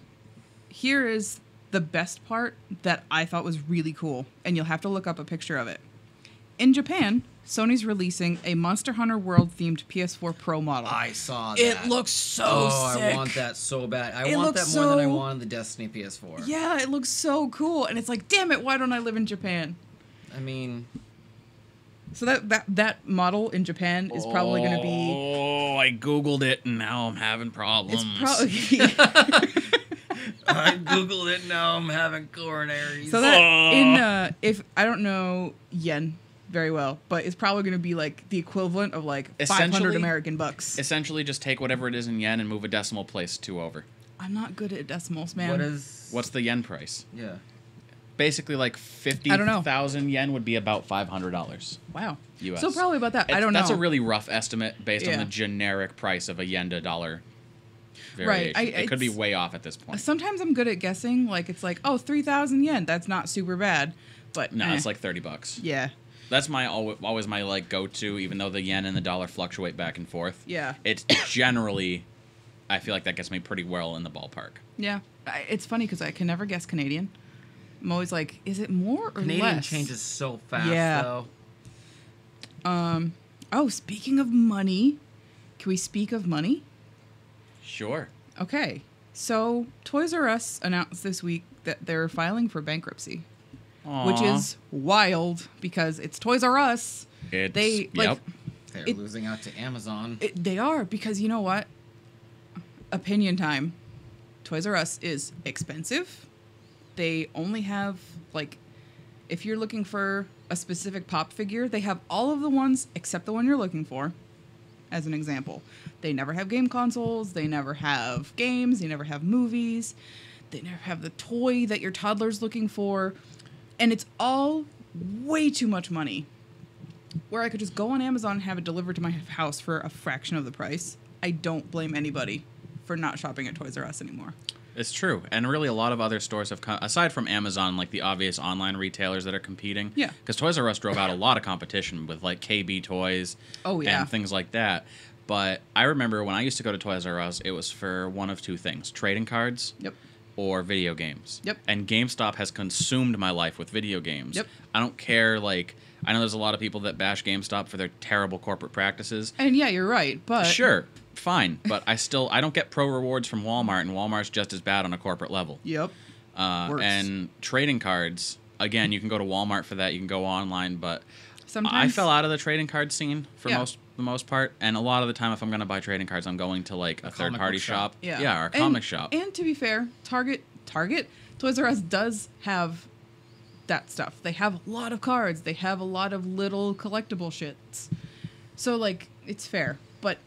Here is the best part that I thought was really cool, and you'll have to look up a picture of it. In Japan, Sony's releasing a Monster Hunter World themed PS4 Pro model. I saw that. It looks so Oh, sick. I want that so bad. I It want looks that more than I so- wanted the Destiny PS4. Yeah, it looks so cool, and it's like, damn it, why don't I live in Japan? I mean, So that model in Japan is probably going to be. Oh, I googled it and now I'm having problems. It's probably. I googled it. Now I'm having coronaries. So that in if I don't know yen very well, but it's probably going to be like the equivalent of like 500 Essentially- American bucks. Essentially, just take whatever it is in yen and move a decimal place 2 over. I'm not good at decimals, man. What's the yen price? Yeah. Basically, like I don't know. 50,000 yen would be about $500 Wow. US. So probably about that. I don't know. That's a really rough estimate based on Yeah. the generic price of a yen to dollar Right, variation. It could be it's- way off at this point. Sometimes I'm good at guessing. Like, it's like, oh, 3,000 yen. That's not super bad. But No, it's like $30. Yeah. That's my always my like go-to, even though the yen and the dollar fluctuate back and forth. Yeah. It's generally, I feel like that gets me pretty well in the ballpark. Yeah. It's funny because I can never guess Canadian. I'm always like, is it more or Canadian less? changes so fast, Yeah. though. Oh, speaking of money, can we speak of money? Sure. Okay. So Toys R Us announced this week that they're filing for bankruptcy, which Aw. is wild because it's Toys R Us. It's, They like yep. They're It- losing out to Amazon. they are because you know what? Opinion time. Toys R Us is expensive. They only have like if you're looking for a specific pop figure, they have all of the ones except the one you're looking for. As an example, they never have game consoles, they never have games, they never have movies, they never have the toy that your toddler's looking for, and it's all way too much money. Where I could just go on Amazon and have it delivered to my house for a fraction of the price. I don't blame anybody for not shopping at Toys R Us anymore. It's true. And really, a lot of other stores have come, aside from Amazon, like the obvious online retailers that are competing. Yeah. Because Toys R Us drove out a lot of competition with like KB Toys Oh, yeah. and things like that. But I remember when I used to go to Toys R Us, it was for one of two things: trading cards Yep. or video games. Yep. And GameStop has consumed my life with video games. Yep. I don't care, like, I know there's a lot of people that bash GameStop for their terrible corporate practices. And yeah, you're right, but Sure, fine. But I don't get pro rewards from Walmart, and Walmart's just as bad on a corporate level. Yep. Worse. And trading cards, again, you can go to Walmart for that. You can go online, but Sometimes I fell out of the trading card scene for Yeah. the most part. And a lot of the time, if I'm going to buy trading cards, I'm going to like a comic third party book shop. shop. Yeah. or a comic shop. And to be fair, Target, Toys R Us does have that stuff. They have a lot of cards. They have a lot of little collectible shits. So like, it's fair, but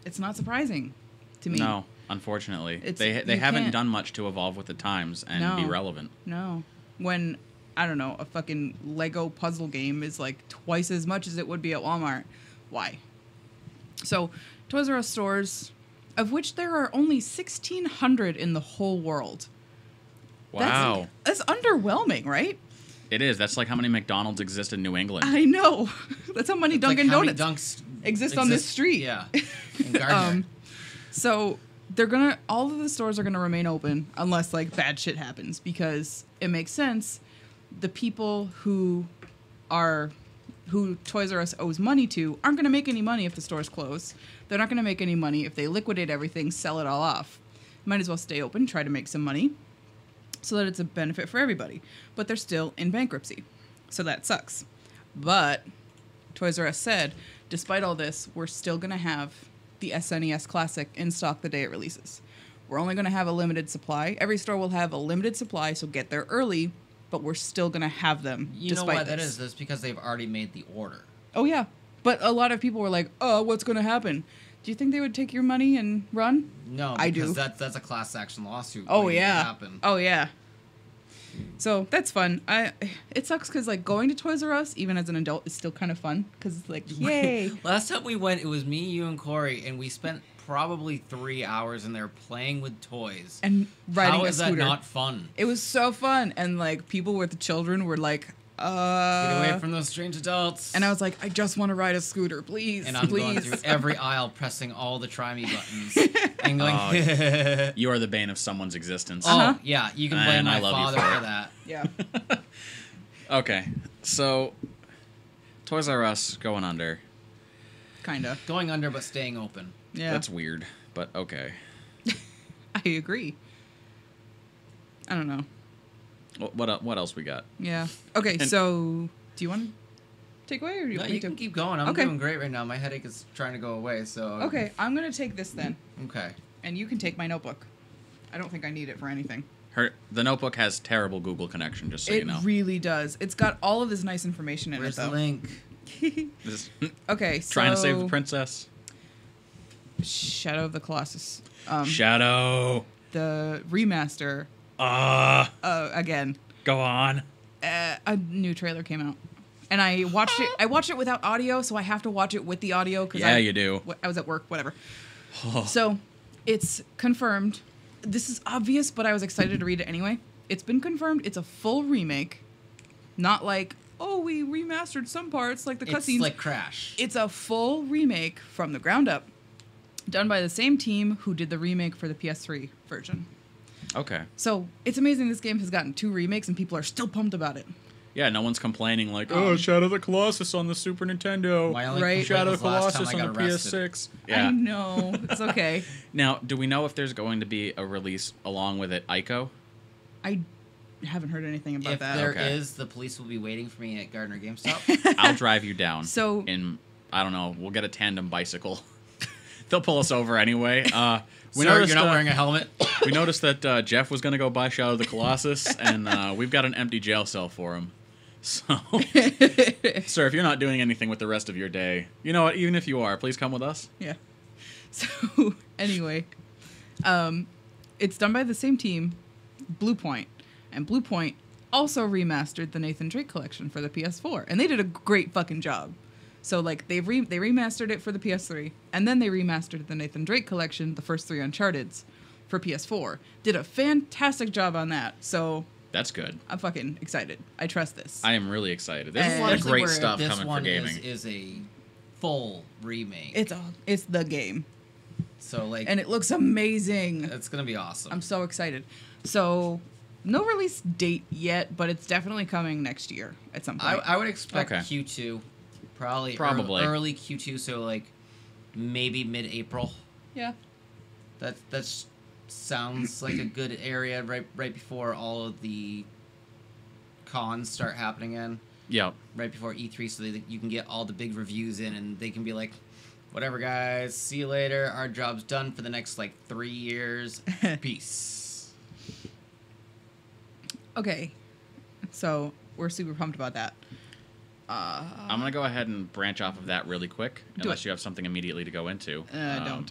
it's not surprising to me. No, unfortunately, It's- they you haven't can't- done much to evolve with the times and be No. relevant. No. When, I don't know, a fucking Lego puzzle game is like twice as much as it would be at Walmart. Why? So, Toys R Us stores, of which there are only 1,600 in the whole world. Wow, That's underwhelming, right? it is. That's like how many McDonald's exist in New England. I know. That's how many It's like Dunkin' how many Donuts Dunks exist on this street. Yeah. In Gardner. So all of the stores are gonna remain open unless like bad shit happens, because it makes sense. The people who Toys R Us owes money to aren't gonna make any money if the stores close. They're not gonna make any money if they liquidate everything, sell it all off. Might as well stay open, try to make some money, so that it's a benefit for everybody. But they're still in bankruptcy, so that sucks. But Toys R Us said, despite all this, we're still going to have the SNES Classic in stock the day it releases. We're only going to have a limited supply. Every store will have a limited supply, so get there early, but we're still going to have them You know despite why that this. is? That's because they've already made the order. Oh, yeah. But a lot of people were like, oh, what's going to happen? Do you think they would take your money and run? No, I do. because that's a class action lawsuit. Oh, waiting to yeah. happen. Oh, yeah. So that's fun. It sucks because like going to Toys R Us, even as an adult, is still kind of fun because it's like, yay. Last time we went, it was me, you, and Corey, and we spent probably 3 hours in there playing with toys. And riding How a is that scooter. not fun? It was so fun, and like people with the children were like, Get away from those strange adults. and I was like, I just want to ride a scooter, please, And I'm please. going through every aisle, pressing all the try me buttons, and going. You are the bane of someone's existence. Uh-huh. Oh yeah, you can blame And I my love you father for for it. that. Yeah. Okay, so Toys R Us going under. Kinda. Going under, but staying open. Yeah. That's weird, but okay. I agree. I don't know. What else we got? Yeah. Okay, And- so do you want to take away, or do you No, want me you to? can keep going. I'm Okay. doing great right now. My headache is trying to go away. So. Okay, I'm gonna take this then, Okay. and you can take my notebook. I don't think I need it for anything. The Notebook has terrible Google connection, just so you know. It really does. It's got all of this nice information in Where's it, though. the link? Okay, so... Trying to save the princess. Shadow of the Colossus. Shadow. The remaster. Again. Go on. A new trailer came out. And I watched it. I watched it without audio, so I have to watch it with the audio. Yeah, you do. I was at work, whatever. So, it's confirmed. This is obvious, but I was excited to read it anyway. It's been confirmed. It's a full remake. Not like, oh, we remastered some parts, like the cutscenes. It's like Crash. It's a full remake from the ground up. Done by the same team who did the remake for the PS3 version. Okay. So, it's amazing this game has gotten 2 remakes and people are still pumped about it. Yeah, no one's complaining like, oh, Shadow of the Colossus on the Super Nintendo. My only Right. complaint Shadow was of the last Colossus time I on got the arrested. PS6. Yeah. I know. It's okay. Now, do we know if there's going to be a release along with it, Ico? I haven't heard anything about If that. there Okay. is, the police will be waiting for me at Gardner GameStop. I'll drive you down. So- I don't know, we'll get a tandem bicycle. They'll pull us over anyway. Sir, you're not wearing a helmet. We noticed that Jeff was going to go buy Shadow of the Colossus, and we've got an empty jail cell for him. So, sir, if you're not doing anything with the rest of your day, you know what? Even if you are, please come with us. Yeah. So, anyway, it's done by the same team, Bluepoint. And Bluepoint also remastered the Nathan Drake collection for the PS4. And they did a great fucking job. So, like, they remastered it for the PS3. And then they remastered the Nathan Drake collection, the first 3 Uncharted's, for PS4. Did a fantastic job on that. So... That's good. I'm fucking excited. I trust this. I am really excited. There's a And- lot of Especially great where stuff this coming for one gaming. is a full remake. It's the game. So, like... And it looks amazing. It's going to be awesome. I'm so excited. So, no release date yet, but it's definitely coming next year at some point. I would expect Okay. Q2. Probably. Probably. Early Q2, so, like, maybe mid-April. Yeah. That's sounds like a good area right before all of the cons start happening in. Yep. Right before E3, so that you can get all the big reviews in, and they can be like, whatever, guys, see you later. Our job's done for the next, 3 years. Peace. Okay. So, we're super pumped about that. I'm going to go ahead and branch off of that really quick, unless you have something immediately to go into. I don't.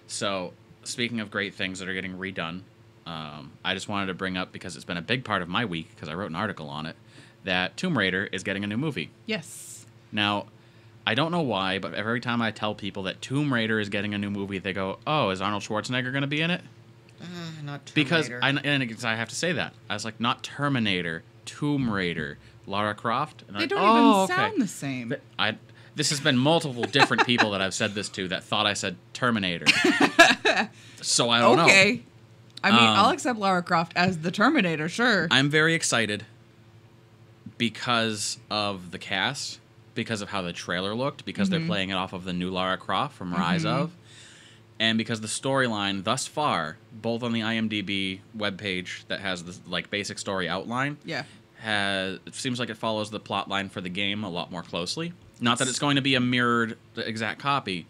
So, speaking of great things that are getting redone, I just wanted to bring up, because it's been a big part of my week, because I wrote an article on it, that Tomb Raider is getting a new movie. Yes. Now, I don't know why, but every time I tell people that Tomb Raider is getting a new movie, they go, oh, is Arnold Schwarzenegger going to be in it? Not Terminator. Because I have to say that. I was like, not Terminator, Tomb Raider, Lara Croft. And They don't even sound the same. This has been multiple different people that I've said this to that thought I said Terminator. So I don't know. Okay. I mean, I'll accept Lara Croft as the Terminator, sure. I'm very excited because of the cast, because of how the trailer looked, because they're playing it off of the new Lara Croft from Rise of, and because the storyline thus far, both on the IMDb webpage that has the basic story outline, Yeah. it seems like it follows the plot line for the game a lot more closely. Not that it's going to be a mirrored exact copy,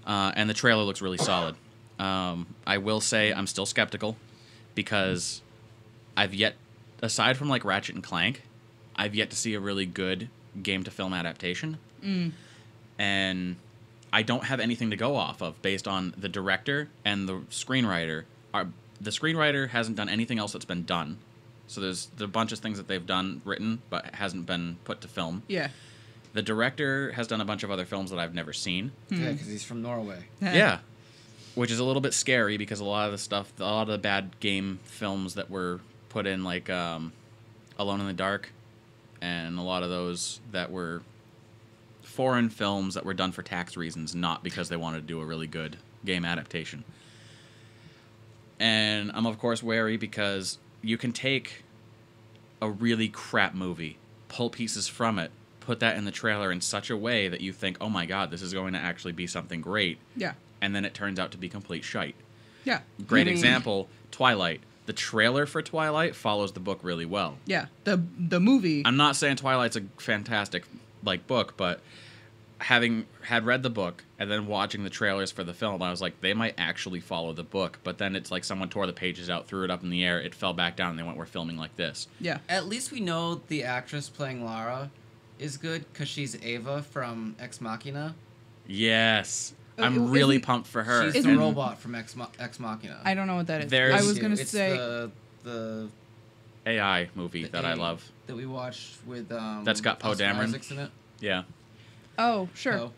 and the trailer looks really solid. I will say I'm still skeptical because aside from Ratchet and Clank, I've yet to see a really good game-to-film adaptation. And I don't have anything to go off of based on the director and the screenwriter. The screenwriter hasn't done anything else that's been done. So there's a bunch of things that they've written, but hasn't been put to film. Yeah. The director has done a bunch of other films that I've never seen. Yeah, because he's from Norway. Yeah. Which is a little bit scary because a lot of the bad game films that were put in, Alone in the Dark, and a lot of those that were foreign films that were done for tax reasons, not because they wanted to do a really good game adaptation. And I'm, of course, wary because you can take a really crap movie, pull pieces from it, put that in the trailer in such a way that you think, oh my god, this is going to actually be something great. Yeah. And then it turns out to be complete shite. Yeah. Great example, Twilight. The trailer for Twilight follows the book really well. Yeah. The movie. I'm not saying Twilight's a fantastic book, but having had read the book and then watching the trailers for the film, I was like, they might actually follow the book. But then it's like someone tore the pages out, threw it up in the air, it fell back down, and they went, we're filming like this. Yeah. At least we know the actress playing Lara is good because she's Ava from Ex Machina. Yes. I'm really pumped for her. She's the robot from Ex Machina. I don't know what that is. There's- I was going to It's say... the AI movie that I love. that we watched with That's got Poe Oscar Dameron. Isaacs in it. Yeah. Oh, sure.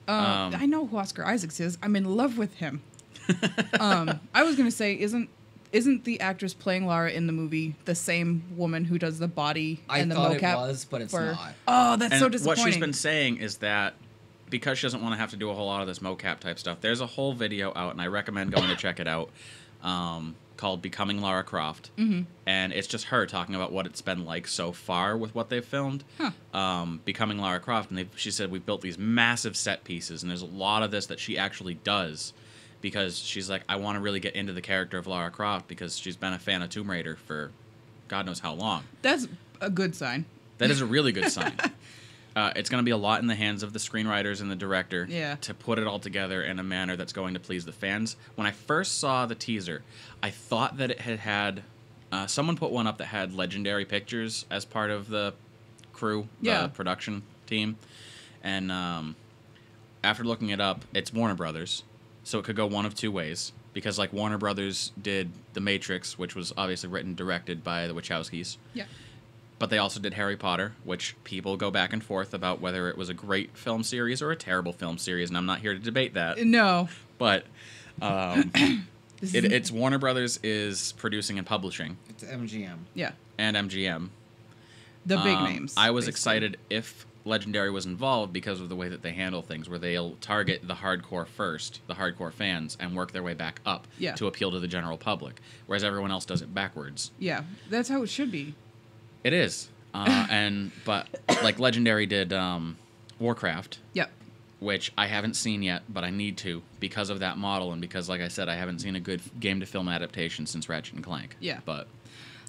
I know who Oscar Isaacs is. I'm in love with him. I was going to say, isn't the actress playing Lara in the movie the same woman who does the body and the mocap? I thought it was, but it's not. Oh, that's And so disappointing. what she's been saying is that because she doesn't want to have to do a whole lot of this mocap type stuff, there's a whole video out, and I recommend going to check it out, called Becoming Lara Croft. Mm-hmm. And it's just her talking about what it's been like so far with what they've filmed. Becoming Lara Croft. And she said, we've built these massive set pieces, and there's a lot of this that she actually does because she's like, I want to really get into the character of Lara Croft because she's been a fan of Tomb Raider for God knows how long. That's a good sign. That is a really good sign. It's going to be a lot in the hands of the screenwriters and the director to put it all together in a manner that's going to please the fans. When I first saw the teaser, I thought that it had someone put one up that had Legendary Pictures as part of the crew, the production team. And after looking it up, it's Warner Brothers, so it could go one of two ways. Because like Warner Brothers did The Matrix, which was obviously written and directed by the Wachowskis. Yeah. But they also did Harry Potter, which people go back and forth about whether it was a great film series or a terrible film series, and I'm not here to debate that. No. But it's Warner Brothers is producing and publishing. It's MGM. Yeah. And MGM. The big names. I was basically. excited if Legendary was involved because of the way that they handle things, where they'll target the hardcore first, the hardcore fans, and work their way back up to appeal to the general public, whereas everyone else does it backwards. Yeah, that's how it should be. It is. But like Legendary did Warcraft. Yep. Which I haven't seen yet, but I need to because of that model and because, like I said, I haven't seen a good game-to-film adaptation since Ratchet and Clank. Yeah. But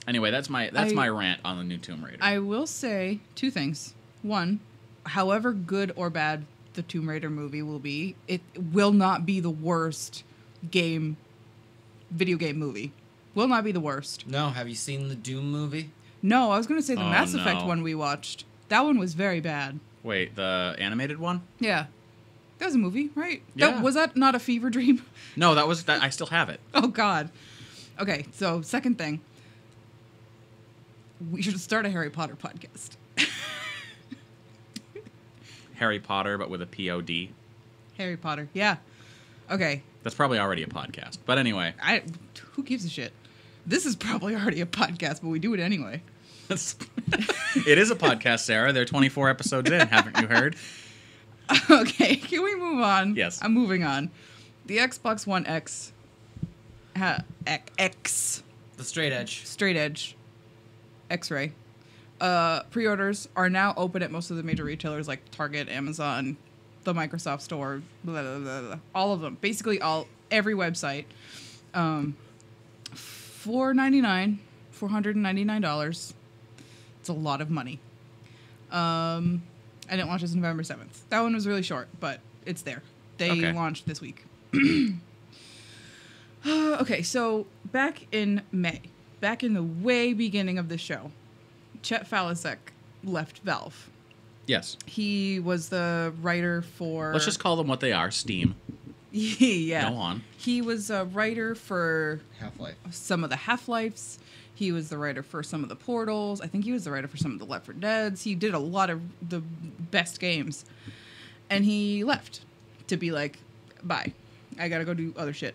anyway, that's my rant on the new Tomb Raider. I will say two things. One, however good or bad the Tomb Raider movie will be, it will not be the worst video game movie. Will not be the worst. No, have you seen the Doom movie? No, I was going to say the Oh, Mass Effect no. one we watched. That one was very bad. Wait, the animated one? Yeah. That was a movie, right? Yeah. Was that not a fever dream? No, that was that. I still have it. Oh, God. Okay, so second thing. We should start a Harry Potter podcast. Harry Potter, but with a POD. Harry Potter, yeah. Okay. That's probably already a podcast. But anyway. Who gives a shit? This is probably already a podcast, but we do it anyway. It is a podcast, Sarah. They're 24 episodes in. Haven't you heard? Okay, can we move on? Yes. I'm moving on. The Xbox One X. X. The Straight Edge. Straight Edge. X-Ray. Pre-orders are now open at most of the major retailers like Target, Amazon, the Microsoft Store, blah, blah, blah, blah. All of them. Basically every website. $499. It's a lot of money. And it launches November 7th. That one was really short, but it's there. They launched this week. Okay, so back in May, back in the way beginning of the show, Chet Falasek left Valve. Yes. He was the writer for... Let's just call them what they are, Steam. Yeah. Go on. He was a writer for Half-Life. some of the Half-Lives. He was the writer for some of the Portals. I think he was the writer for some of the Left 4 Deads. He did a lot of the best games. And he left to be like, bye. I gotta go do other shit.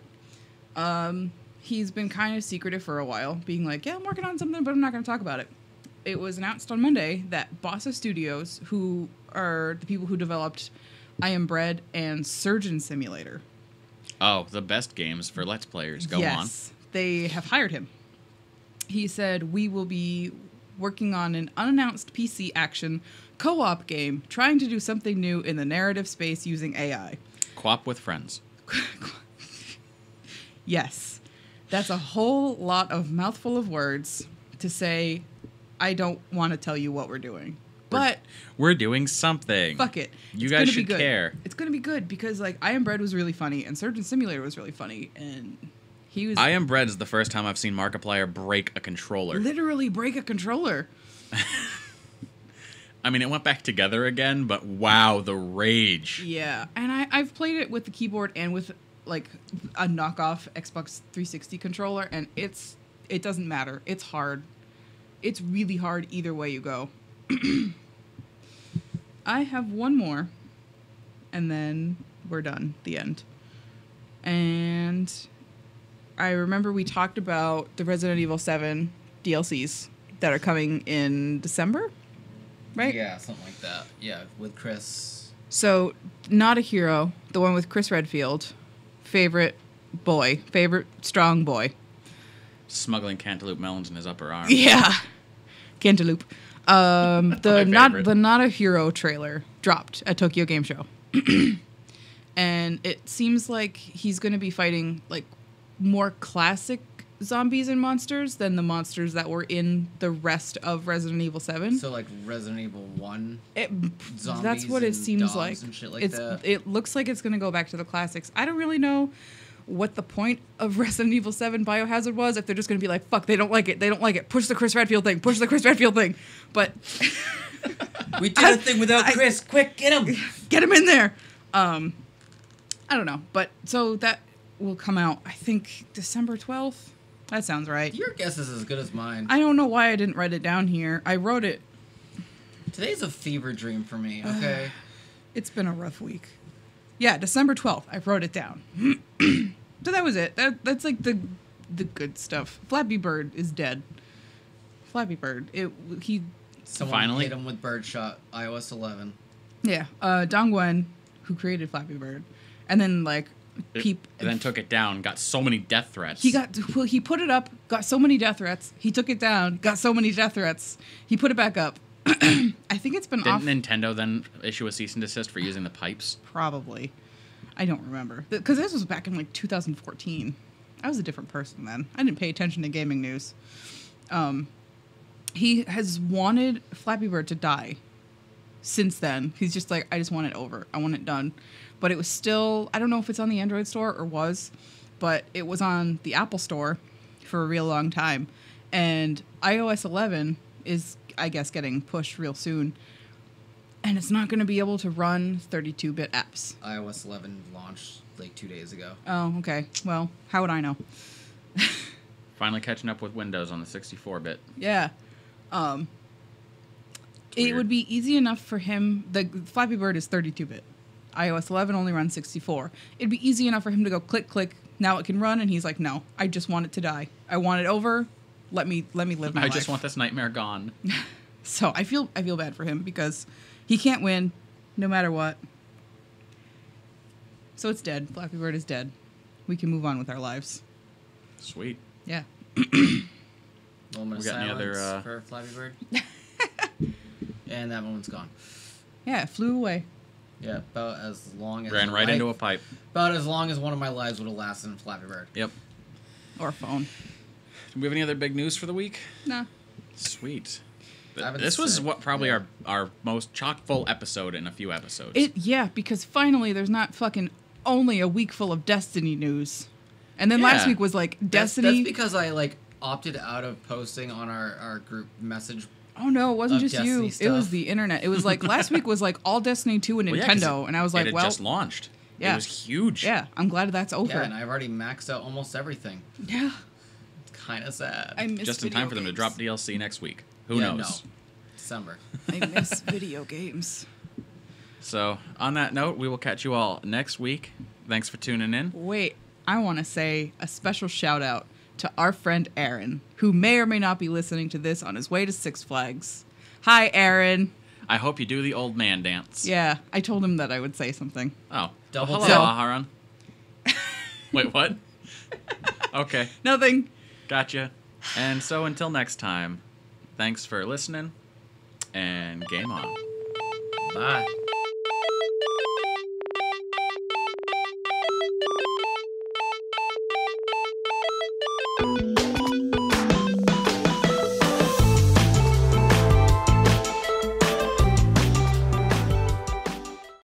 He's been kind of secretive for a while, being like, yeah, I'm working on something, but I'm not gonna talk about it. It was announced on Monday that Bossa Studios, who are the people who developed I Am Bread and Surgeon Simulator. Oh, the best games for Let's Players. Go on. Yes, they have hired him. He said, we will be working on an unannounced PC action co-op game, trying to do something new in the narrative space using AI. Co-op with friends. Yes. That's a whole lot of mouthful of words to say, I don't want to tell you what we're doing. But we're doing something. fuck it. You It's guys gonna be should good. care. It's gonna be good because like I Am Bread was really funny and Surgeon Simulator was really funny and he was I Am Bread is the first time I've seen Markiplier break a controller. literally break a controller. I mean, it went back together again, but wow, the rage. Yeah, and I've played it with the keyboard and with like a knockoff Xbox 360 controller, and it doesn't matter. It's hard. It's really hard either way you go. I have one more, and then we're done. The end. And I remember we talked about the Resident Evil 7 DLCs that are coming in December, right? Yeah, something like that. Yeah, with Chris. So, Not a Hero, the one with Chris Redfield, favorite strong boy. Smuggling cantaloupe melons in his upper arm. Yeah, cantaloupe. My The favorite. Not a Hero trailer dropped at Tokyo Game Show, and it seems like he's going to be fighting like more classic zombies and monsters than the monsters that were in the rest of Resident Evil 7. So like Resident Evil 1 zombies. That's what it and seems dogs like. and shit like It's that. it looks like it's going to go back to the classics. I don't really know what the point of Resident Evil 7 Biohazard was, if they're just going to be like, fuck, they don't like it, push the Chris Redfield thing, but We did a thing without Chris. Quick, get him. get him in there. I don't know, but so that will come out, I think, December 12th. That sounds right. Your guess is as good as mine. I don't know why I didn't write it down here. I wrote it. Today's a fever dream for me, okay? It's been a rough week. Yeah, December 12th. I wrote it down. So that was it. That's like the good stuff. Flappy Bird is dead. Flappy Bird. Someone Finally? hit him with Birdshot, iOS 11. Yeah. Dongwen, who created Flappy Bird, and then like Then took it down, got so many death threats. he put it up, got so many death threats. He took it down, got so many death threats. He put it back up. I think it's been Didn't off. Nintendo then issue a cease and desist for using the pipes? Probably. I don't remember. Because this was back in like 2014. I was a different person then. I didn't pay attention to gaming news. He has wanted Flappy Bird to die since then. He's just like, I just want it over. I want it done. But it was still, I don't know if it's on the Android store or was, but it was on the Apple store for a real long time. And iOS 11 is, I guess, getting pushed real soon. And it's not going to be able to run 32-bit apps. iOS 11 launched like 2 days ago. Oh, okay. Well, how would I know? Finally catching up with Windows on the 64-bit. Yeah. Weird. It would be easy enough for him. The Flappy Bird is 32-bit. iOS 11 only runs 64. It'd be easy enough for him to go click, click. Now it can run, and he's like, no, I just want it to die. I want it over. Let me live my life. I just want this nightmare gone. So I feel bad for him because he can't win, no matter what. So it's dead. Flappy Bird is dead. We can move on with our lives. Sweet. Yeah. Moment of We got any silence other, for Flappy Bird. And that moment's gone. Yeah, it flew away. Yeah, about as long as Ran right into a pipe. About as long as one of my lives would have lasted in Flappy Bird. Yep. Or phone. Do we have any other big news for the week? Nah. Sweet. I haven't This was said- what probably yeah. our most chock full episode in a few episodes. Yeah, because finally there's not fucking only a week full of Destiny news. And then last Yeah. week was like That's Destiny. because I like opted out of posting on our group message. Oh no, it wasn't Of just you. Destiny It was stuff. the internet. It was like last week was like all Destiny 2 and Well, yeah, 'cause Nintendo, and I was like, it had well, just launched. yeah. It was huge. yeah, I'm glad that's over. Yeah, and I've already maxed out almost everything. Yeah, It's kind of sad. I miss Just in video time for them to games. drop DLC next week. Who Yeah, knows? No. December. I miss video games. So, on that note, we will catch you all next week. Thanks for tuning in. Wait, I want to say a special shout out to our friend Aaron, who may or may not be listening to this on his way to Six Flags. Hi, Aaron. I hope you do the old man dance. Yeah, I told him that I would say something. Oh. Double Hello, tap. Aharon. Wait, what? Okay. Nothing. Gotcha. And so until next time, thanks for listening, and game on. Bye.